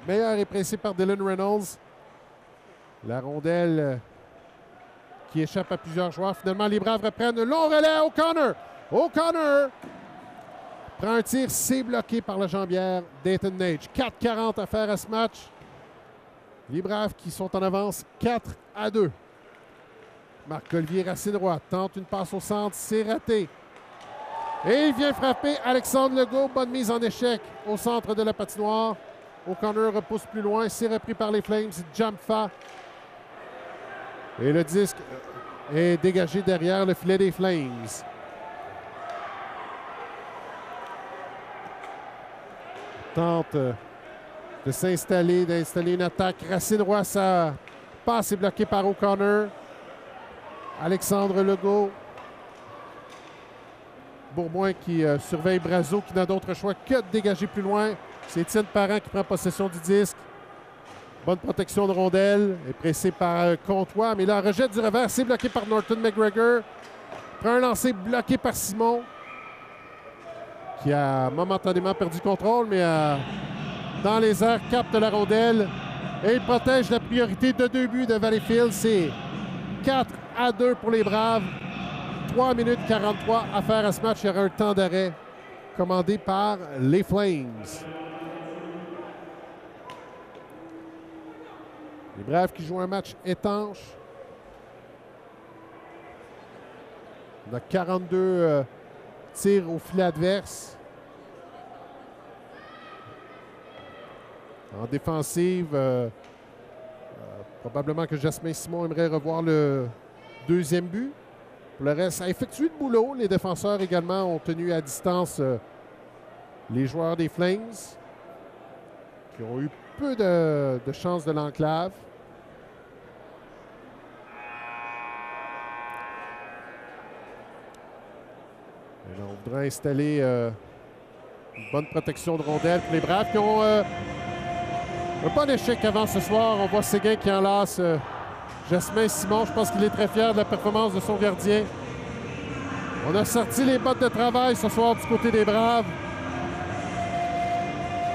Meilleur est pressé par Dylan Reynolds. La rondelle qui échappe à plusieurs joueurs. Finalement, les Braves reprennent. Long relais à O'Connor. O'Connor prend un tir, c'est bloqué par la jambière d'Ethan Nage. 4:40 à faire à ce match. Les Braves qui sont en avance 4-2. Marc-Olivier Racine-Roy tente une passe au centre, c'est raté. Et il vient frapper Alexandre Legault. Bonne mise en échec au centre de la patinoire. O'Connor repousse plus loin, c'est repris par les Flames. Jamfa. Et le disque est dégagé derrière le filet des Flames. Tente de s'installer, d'installer une attaque. Racine-Roy, sa passe est bloquée par O'Connor. Alexandre Legault. Bourboin qui surveille Brazeau, qui n'a d'autre choix que de dégager plus loin. C'est Étienne Parent qui prend possession du disque. Bonne protection de rondelle. Est pressé par Comtois, mais là, rejette du revers. C'est bloqué par Norton McGregor. Prend un lancer bloqué par Simon, qui a momentanément perdu contrôle, mais dans les airs, capte la rondelle. Et il protège la priorité de 2 buts de Valleyfield. C'est 4-2 pour les Braves. 3 minutes 43 à faire à ce match. Il y aura un temps d'arrêt commandé par les Flames. Les Braves qui jouent un match étanche. On a 42 tirs au filet adverse. En défensive, probablement que Jasmin Simon aimerait revoir le deuxième but. Pour le reste, ça a effectué le boulot. Les défenseurs également ont tenu à distance les joueurs des Flames, qui ont eu peu de chances de l'enclave. Et là, on voudrait installer une bonne protection de rondelle pour les Braves qui ont pas d'échec avant ce soir. On voit Séguin qui enlace Jasmin Simon. Je pense qu'il est très fier de la performance de son gardien. On a sorti les bottes de travail ce soir du côté des Braves.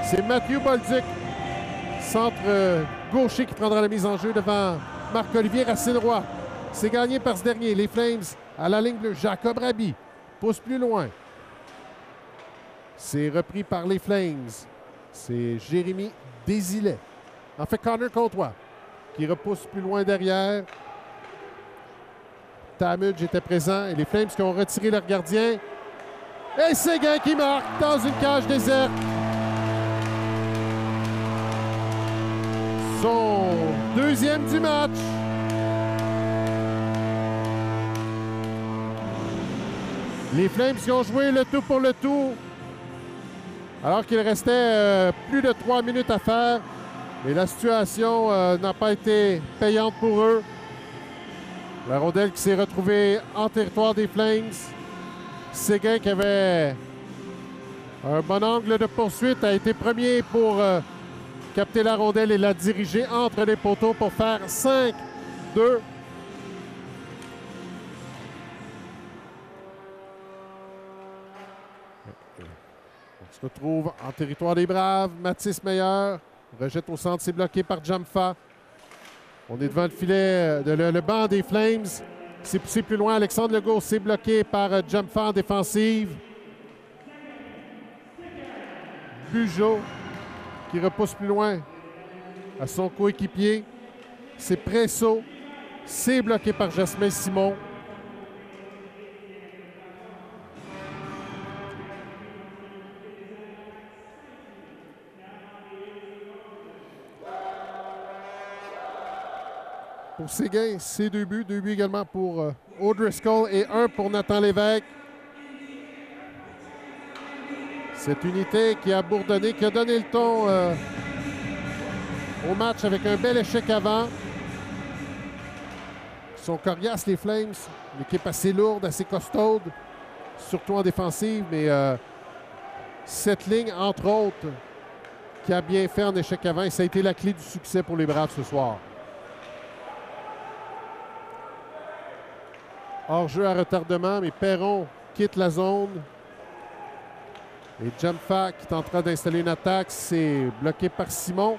C'est Mathieu Bolduc, centre gaucher, qui prendra la mise en jeu devant Marc-Olivier Racine-Roy. C'est gagné par ce dernier. Les Flames à la ligne bleue. Jacob Raby pousse plus loin. C'est repris par les Flames. C'est Jérémy Désilet. En fait, Connor Comtois qui repousse plus loin derrière. Tamudge était présent et les Flames qui ont retiré leur gardien. Et Séguin qui marque dans une cage déserte. Son deuxième du match. Les Flames qui ont joué le tout pour le tout. Alors qu'il restait plus de 3 minutes à faire. Mais la situation n'a pas été payante pour eux. La rondelle qui s'est retrouvée en territoire des Flames. Séguin qui avait un bon angle de poursuite a été premier pour capter la rondelle et la diriger entre les poteaux pour faire 5-2. On se retrouve en territoire des Braves. Mathis Meilleur rejette au centre, c'est bloqué par Jamfa. On est devant le filet, le banc des Flames. C'est poussé plus loin. Alexandre Legault, c'est bloqué par Jamfa en défensive. Bugeaud qui repousse plus loin à son coéquipier. C'est Presso. C'est bloqué par Jasmin Simon. Pour Séguin, c'est 2 buts. 2 buts également pour O'Driscoll et 1 pour Nathan Lévesque. Cette unité qui a bourdonné, qui a donné le ton au match avec un bel échec avant. Ils sont coriaces, les Flames. Une équipe assez lourde, assez costaude, surtout en défensive. Mais cette ligne, entre autres, qui a bien fait en échec avant, et ça a été la clé du succès pour les Braves ce soir. Hors-jeu à retardement, mais Perron quitte la zone. Et Jamfa qui tentera d'installer une attaque, c'est bloqué par Simon.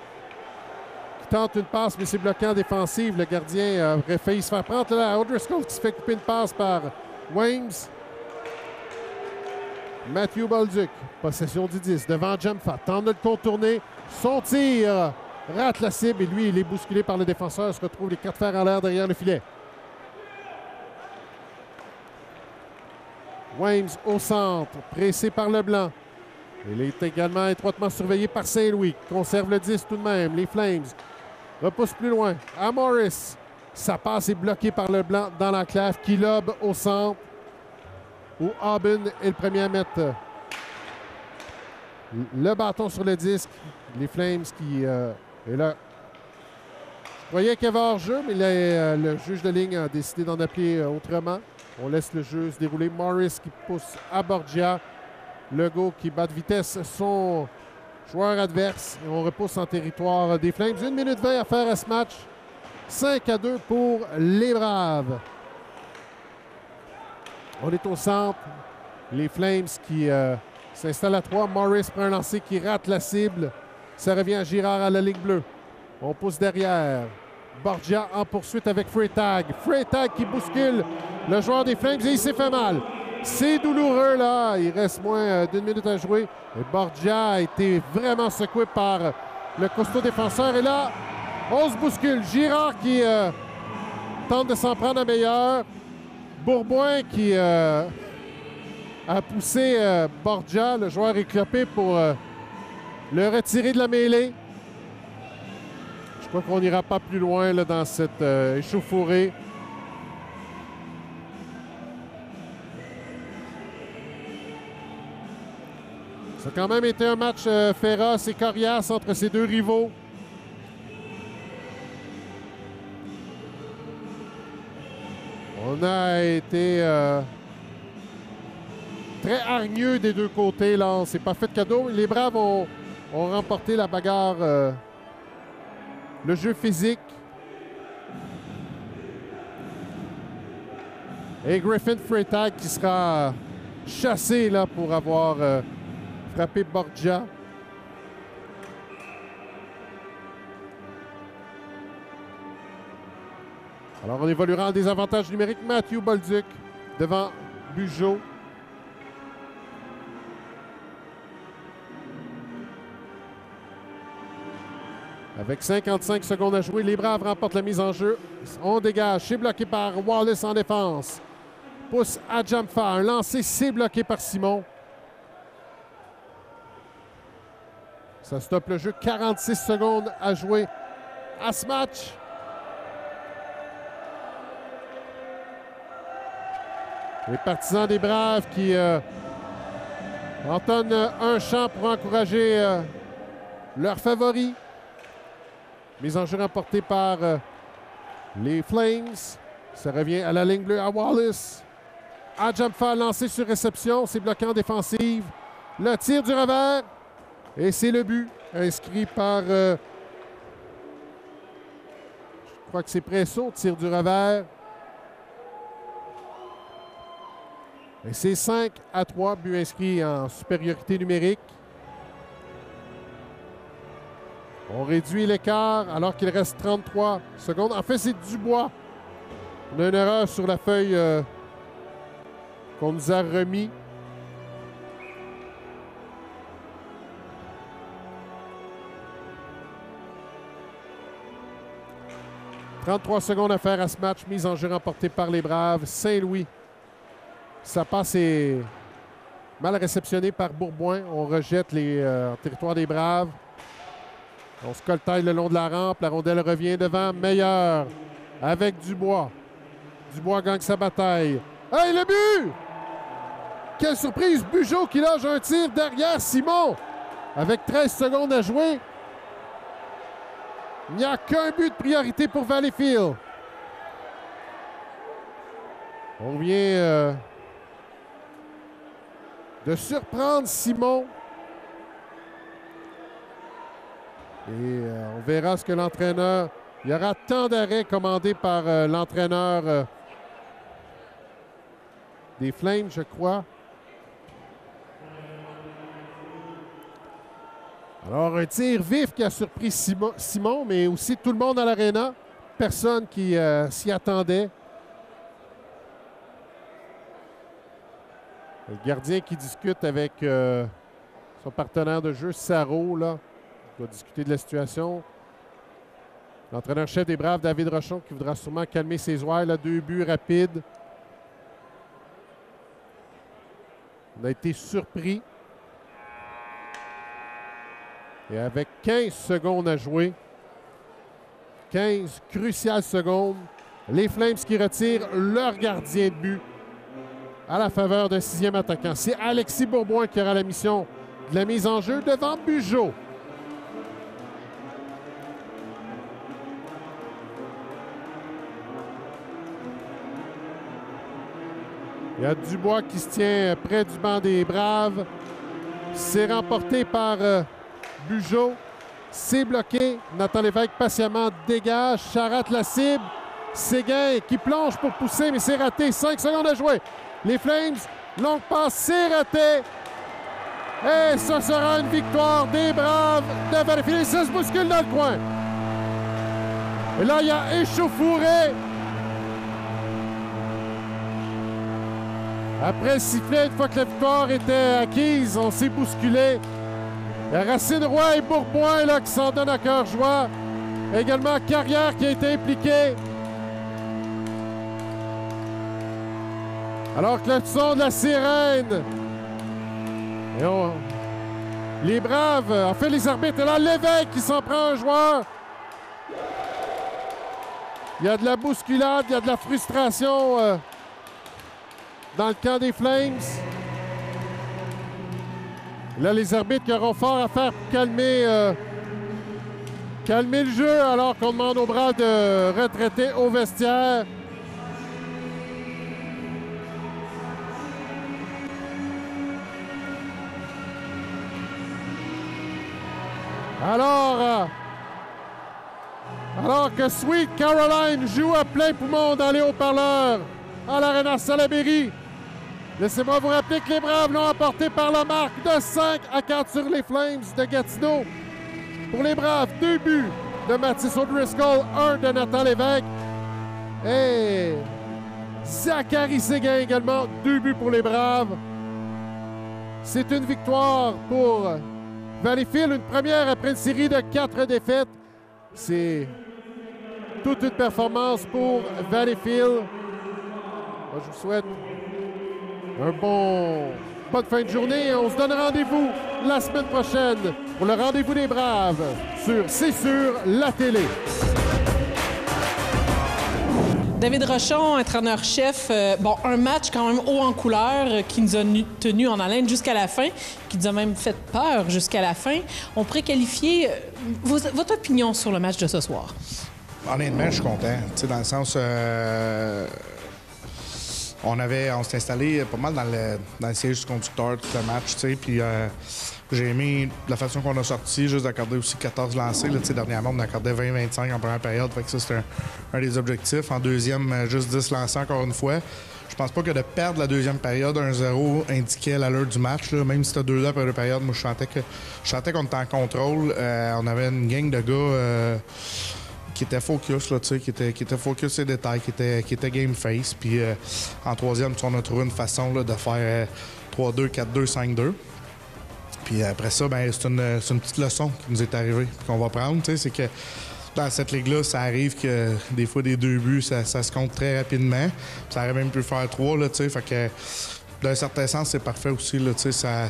Qui tente une passe, mais c'est bloqué en défensive. Le gardien aurait failli se faire prendre. Là, O'Driscoll qui se fait couper une passe par Weems. Matthew Bolduc, possession du 10 devant Jamfa. Tente de le contourner. Son tir rate la cible et lui, il est bousculé par le défenseur. Se retrouve les 4 fers en l'air derrière le filet. Weems au centre, pressé par Leblanc. Il est également étroitement surveillé par Saint-Louis, qui conserve le 10 tout de même. Les Flames repoussent plus loin. À Morris, sa passe est bloquée par Leblanc dans l'enclave, qui lobe au centre, où Aubin est le premier à mettre le bâton sur le disque. Les Flames qui est là. Je croyais qu'il y avait hors-jeu, mais le juge de ligne a décidé d'en appeler autrement. On laisse le jeu se dérouler. Morris qui pousse à Borgia. Legault qui bat de vitesse son joueur adverse. Et on repousse en territoire des Flames. 1 minute 20 à faire à ce match. 5-2 pour les Braves. On est au centre. Les Flames qui s'installent à 3. Morris prend un lancer qui rate la cible. Ça revient à Girard à la ligne bleue. On pousse derrière. Borgia en poursuite avec Freytag. Freytag qui bouscule le joueur des Flames et il s'est fait mal. C'est douloureux là. Il reste moins d'1 minute à jouer. Et Borgia a été vraiment secoué par le costaud défenseur. Et là, on se bouscule. Girard qui tente de s'en prendre à meilleur. Bourboin qui a poussé Borgia, le joueur éclopé, pour le retirer de la mêlée. Je crois qu'on n'ira pas plus loin là, dans cette échauffourée. Ça a quand même été un match féroce et coriace entre ces deux rivaux. On a été très hargneux des deux côtés. Là. On ne s'est pas fait de cadeau. Les Braves ont remporté la bagarre, le jeu physique. Et Griffin Freytag qui sera chassé là, pour avoir frappé Borgia. Alors, on évoluera en désavantage numérique. Matthew Bolduc devant Bugeaud. Avec 55 secondes à jouer, les Braves remportent la mise en jeu. On dégage. C'est bloqué par Wallace en défense. Pousse à Jamfa. Un lancer, c'est bloqué par Simon. Ça stoppe le jeu. 46 secondes à jouer à ce match. Les partisans des Braves qui entonnent un chant pour encourager leurs favoris. Mise en jeu remportée par les Flames. Ça revient à la ligne bleue à Wallace. Adjamfa lancé sur réception. C'est bloqué en défensive. Le tir du revers. Et c'est le but inscrit par... je crois que c'est Presso, tir du revers. Et c'est 5-3, but inscrit en supériorité numérique. On réduit l'écart alors qu'il reste 33 secondes. En fait, c'est Dubois. On a une erreur sur la feuille qu'on nous a remis. « 33 secondes à faire à ce match. Mise en jeu remportée par les Braves. Saint-Louis. Sa passe est mal réceptionnée par Bourboin. On rejette les territoires des Braves. On se coltaille le long de la rampe. La rondelle revient devant. Meilleur avec Dubois. Dubois gagne sa bataille. Hey, le but! Quelle surprise! Bugeaud qui lâche un tir derrière Simon. Avec 13 secondes à jouer. Il n'y a qu'un but de priorité pour Valleyfield. On vient de surprendre Simon. Et on verra ce que l'entraîneur... Il y aura tant d'arrêts commandés par l'entraîneur des Flames, je crois. Alors, un tir vif qui a surpris Simon, mais aussi tout le monde à l'aréna. Personne qui s'y attendait. Le gardien qui discute avec son partenaire de jeu, Sarro, là. Il doit discuter de la situation. L'entraîneur-chef des Braves, David Rochon, qui voudra sûrement calmer ses ouailles. Là, 2 buts rapides. On a été surpris. Et avec 15 secondes à jouer, 15 cruciales secondes, les Flames qui retirent leur gardien de but à la faveur d'un 6e attaquant. C'est Alexis Bourboin qui aura la mission de la mise en jeu devant Bugeaud. Il y a Dubois qui se tient près du banc des Braves. C'est remporté par Bugeaud. C'est bloqué. Nathan Lévesque patiemment dégage. Charate la cible. Séguin qui plonge pour pousser, mais c'est raté. 5 secondes à jouer. Les Flames, longue passe, c'est raté. Et ce sera une victoire des Braves de Valleyfield. Ça se bouscule dans le coin. Et là, il y a échauffouré. Après le sifflet, une fois que la victoire était acquise, on s'est bousculé. Il y a Racine Roy et Bourboin là, qui s'en donnent à cœur joie. Également Carrière qui a été impliqué. Alors que le son de la sirène. Et les Braves, en fait les arbitres, et là Lévesque qui s'en prend un joueur. Il y a de la bousculade, il y a de la frustration dans le camp des Flames. Là, les arbitres qui auront fort à faire pour calmer le jeu alors qu'on demande aux Braves de retraiter au vestiaire. Alors que Sweet Caroline joue à plein poumon dans les haut-parleurs à l'Arena Salaberry. Laissez-moi vous rappeler que les Braves l'ont emporté par la marque de 5-4 sur les Flames de Gatineau. Pour les Braves, 2 buts de Mathis O'Driscoll, 1 de Nathan Lévesque. Et Zachary Séguin également, 2 buts pour les Braves. C'est une victoire pour Valleyfield, une première après une série de 4 défaites. C'est toute une performance pour Valleyfield. Moi, je vous souhaite bonne fin de journée. On se donne rendez-vous la semaine prochaine pour le rendez-vous des Braves sur C'est sûr la télé. David Rochon, entraîneur-chef, bon, un match quand même haut en couleur qui nous a tenus en haleine jusqu'à la fin, qui nous a même fait peur jusqu'à la fin. On pourrait qualifier votre opinion sur le match de ce soir? Honnêtement, je suis content. Tu sais, dans le sens... on s'est installé pas mal dans le siège du conducteur tout le match, tu sais, puis j'ai aimé la façon qu'on a sorti, juste d'accorder aussi 14 lancés. Là, tu sais, dernièrement, on accordait 20-25 en première période, fait que ça, c'était un des objectifs. En deuxième, juste 10 lancés encore une fois. Je pense pas que de perdre la deuxième période 1-0 indiquait l'allure du match, là. Même si c'était 2-2 après deux périodes, moi, je sentais qu'on était en contrôle. On avait une gang de gars... qui était focus, là, qui était focus sur les détails, qui était game face. Puis en troisième, on a trouvé une façon là, de faire 3-2, 4-2, 5-2. Puis après ça, ben, c'est une petite leçon qui nous est arrivée, qu'on va prendre. C'est que dans cette ligue-là, ça arrive que des fois, des 2 buts, ça se compte très rapidement. Puis ça aurait même pu faire 3, là, fait que d'un certain sens, c'est parfait aussi. Là, ça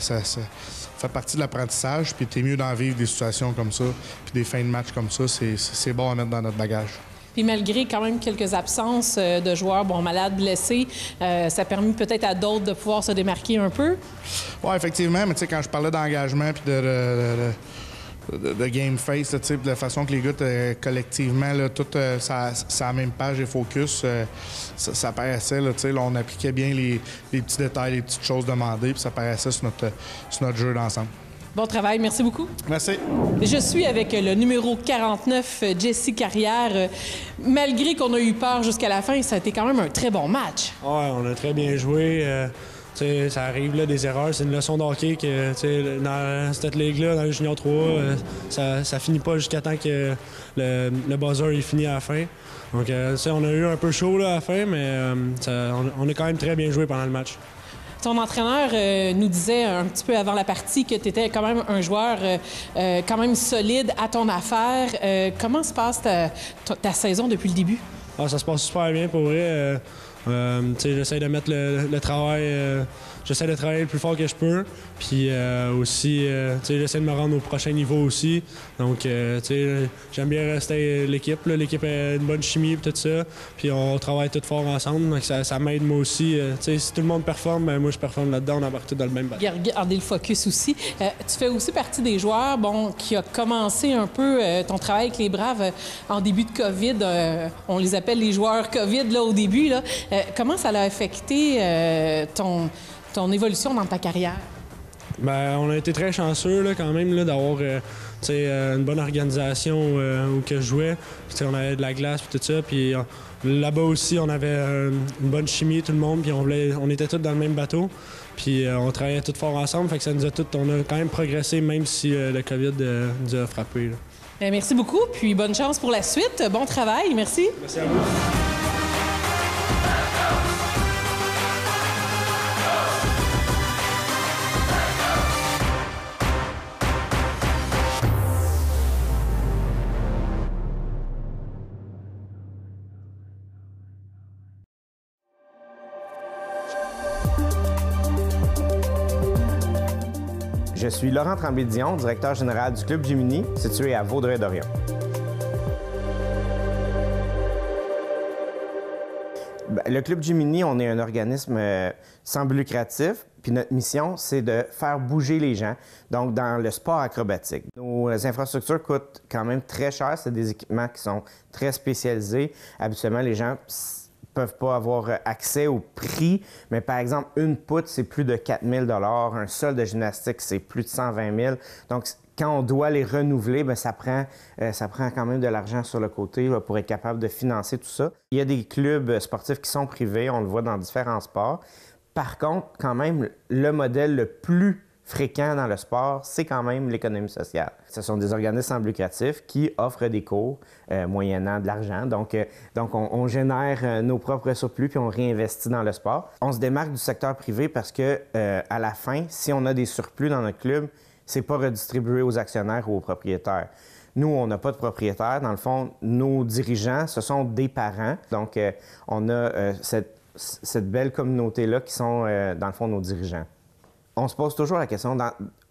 fait partie de l'apprentissage, puis t'es mieux d'en vivre des situations comme ça, puis des fins de match comme ça, c'est bon à mettre dans notre bagage. Puis malgré quand même quelques absences de joueurs, bon, malades, blessés, ça a permis peut-être à d'autres de pouvoir se démarquer un peu? Oui, effectivement, mais tu sais, quand je parlais d'engagement puis de game face, de la façon que les gars, collectivement, là, tout ça à la même page et focus, ça paraissait, là, on appliquait bien les petits détails, les petites choses demandées, puis ça paraissait sur notre jeu d'ensemble. Bon travail, merci beaucoup. Merci. Je suis avec le numéro 49, Jesse Carrière. Malgré qu'on a eu peur jusqu'à la fin, ça a été quand même un très bon match. Ouais, on a très bien joué. Ça arrive, là, des erreurs. C'est une leçon de hockey que dans cette ligue-là, dans le Junior 3, ça finit pas jusqu'à temps que le buzzer est fini à la fin. Donc, on a eu un peu chaud là, à la fin, mais on a quand même très bien joué pendant le match. Ton entraîneur nous disait un petit peu avant la partie que tu étais quand même un joueur quand même solide à ton affaire. Comment se passe ta saison depuis le début? Ah, ça se passe super bien pour vrai. J'essaie de mettre le travail, j'essaie de travailler le plus fort que je peux. Puis aussi, j'essaie de me rendre au prochain niveau aussi. Donc, j'aime bien rester l'équipe. L'équipe a une bonne chimie et tout ça. Puis on travaille tout fort ensemble. Donc, ça m'aide moi aussi. Si tout le monde performe, ben, moi je performe là-dedans. On embarque tout dans le même bateau. Gardez le focus aussi. Tu fais aussi partie des joueurs qui a commencé un peu ton travail avec les Braves en début de COVID. On les appelle les joueurs COVID là, au début. Là. Comment ça a affecté ton évolution dans ta carrière? Bien, on a été très chanceux là, quand même d'avoir une bonne organisation où que je jouais. Puis, on avait de la glace et tout ça. Puis là-bas aussi, on avait une bonne chimie, tout le monde. Puis on était tous dans le même bateau. Puis on travaillait tous fort ensemble. Fait que ça nous a on a quand même progressé, même si le COVID nous a frappés. Merci beaucoup. Puis bonne chance pour la suite. Bon travail. Merci. Merci à vous. Je suis Laurent Tremblay-Dion, directeur général du Club Jiminy, situé à Vaudreuil-Dorion. Le Club Jiminy, on est un organisme sans but lucratif, puis notre mission, c'est de faire bouger les gens, donc dans le sport acrobatique. Nos infrastructures coûtent quand même très cher, c'est des équipements qui sont très spécialisés. Habituellement, les gens peuvent pas avoir accès au prix, mais par exemple, une poutre, c'est plus de 4 000 $, un sol de gymnastique, c'est plus de 120 000 $. Donc, quand on doit les renouveler, bien, ça prend quand même de l'argent sur le côté là, pour être capable de financer tout ça. Il y a des clubs sportifs qui sont privés, on le voit dans différents sports. Par contre, quand même, le modèle le plus fréquent dans le sport, c'est quand même l'économie sociale. Ce sont des organismes sans but lucratif qui offrent des cours moyennant de l'argent. Donc on génère nos propres surplus puis on réinvestit dans le sport. On se démarque du secteur privé parce que à la fin, si on a des surplus dans notre club, c'est pas redistribué aux actionnaires ou aux propriétaires. Nous, on n'a pas de propriétaires. Dans le fond, nos dirigeants, ce sont des parents. Donc on a cette belle communauté-là qui sont, dans le fond, nos dirigeants. On se pose toujours la question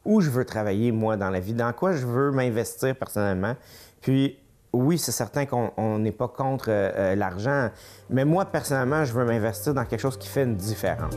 où je veux travailler, moi, dans la vie, dans quoi je veux m'investir personnellement. Puis, oui, c'est certain qu'on n'est pas contre l'argent, mais moi, personnellement, je veux m'investir dans quelque chose qui fait une différence.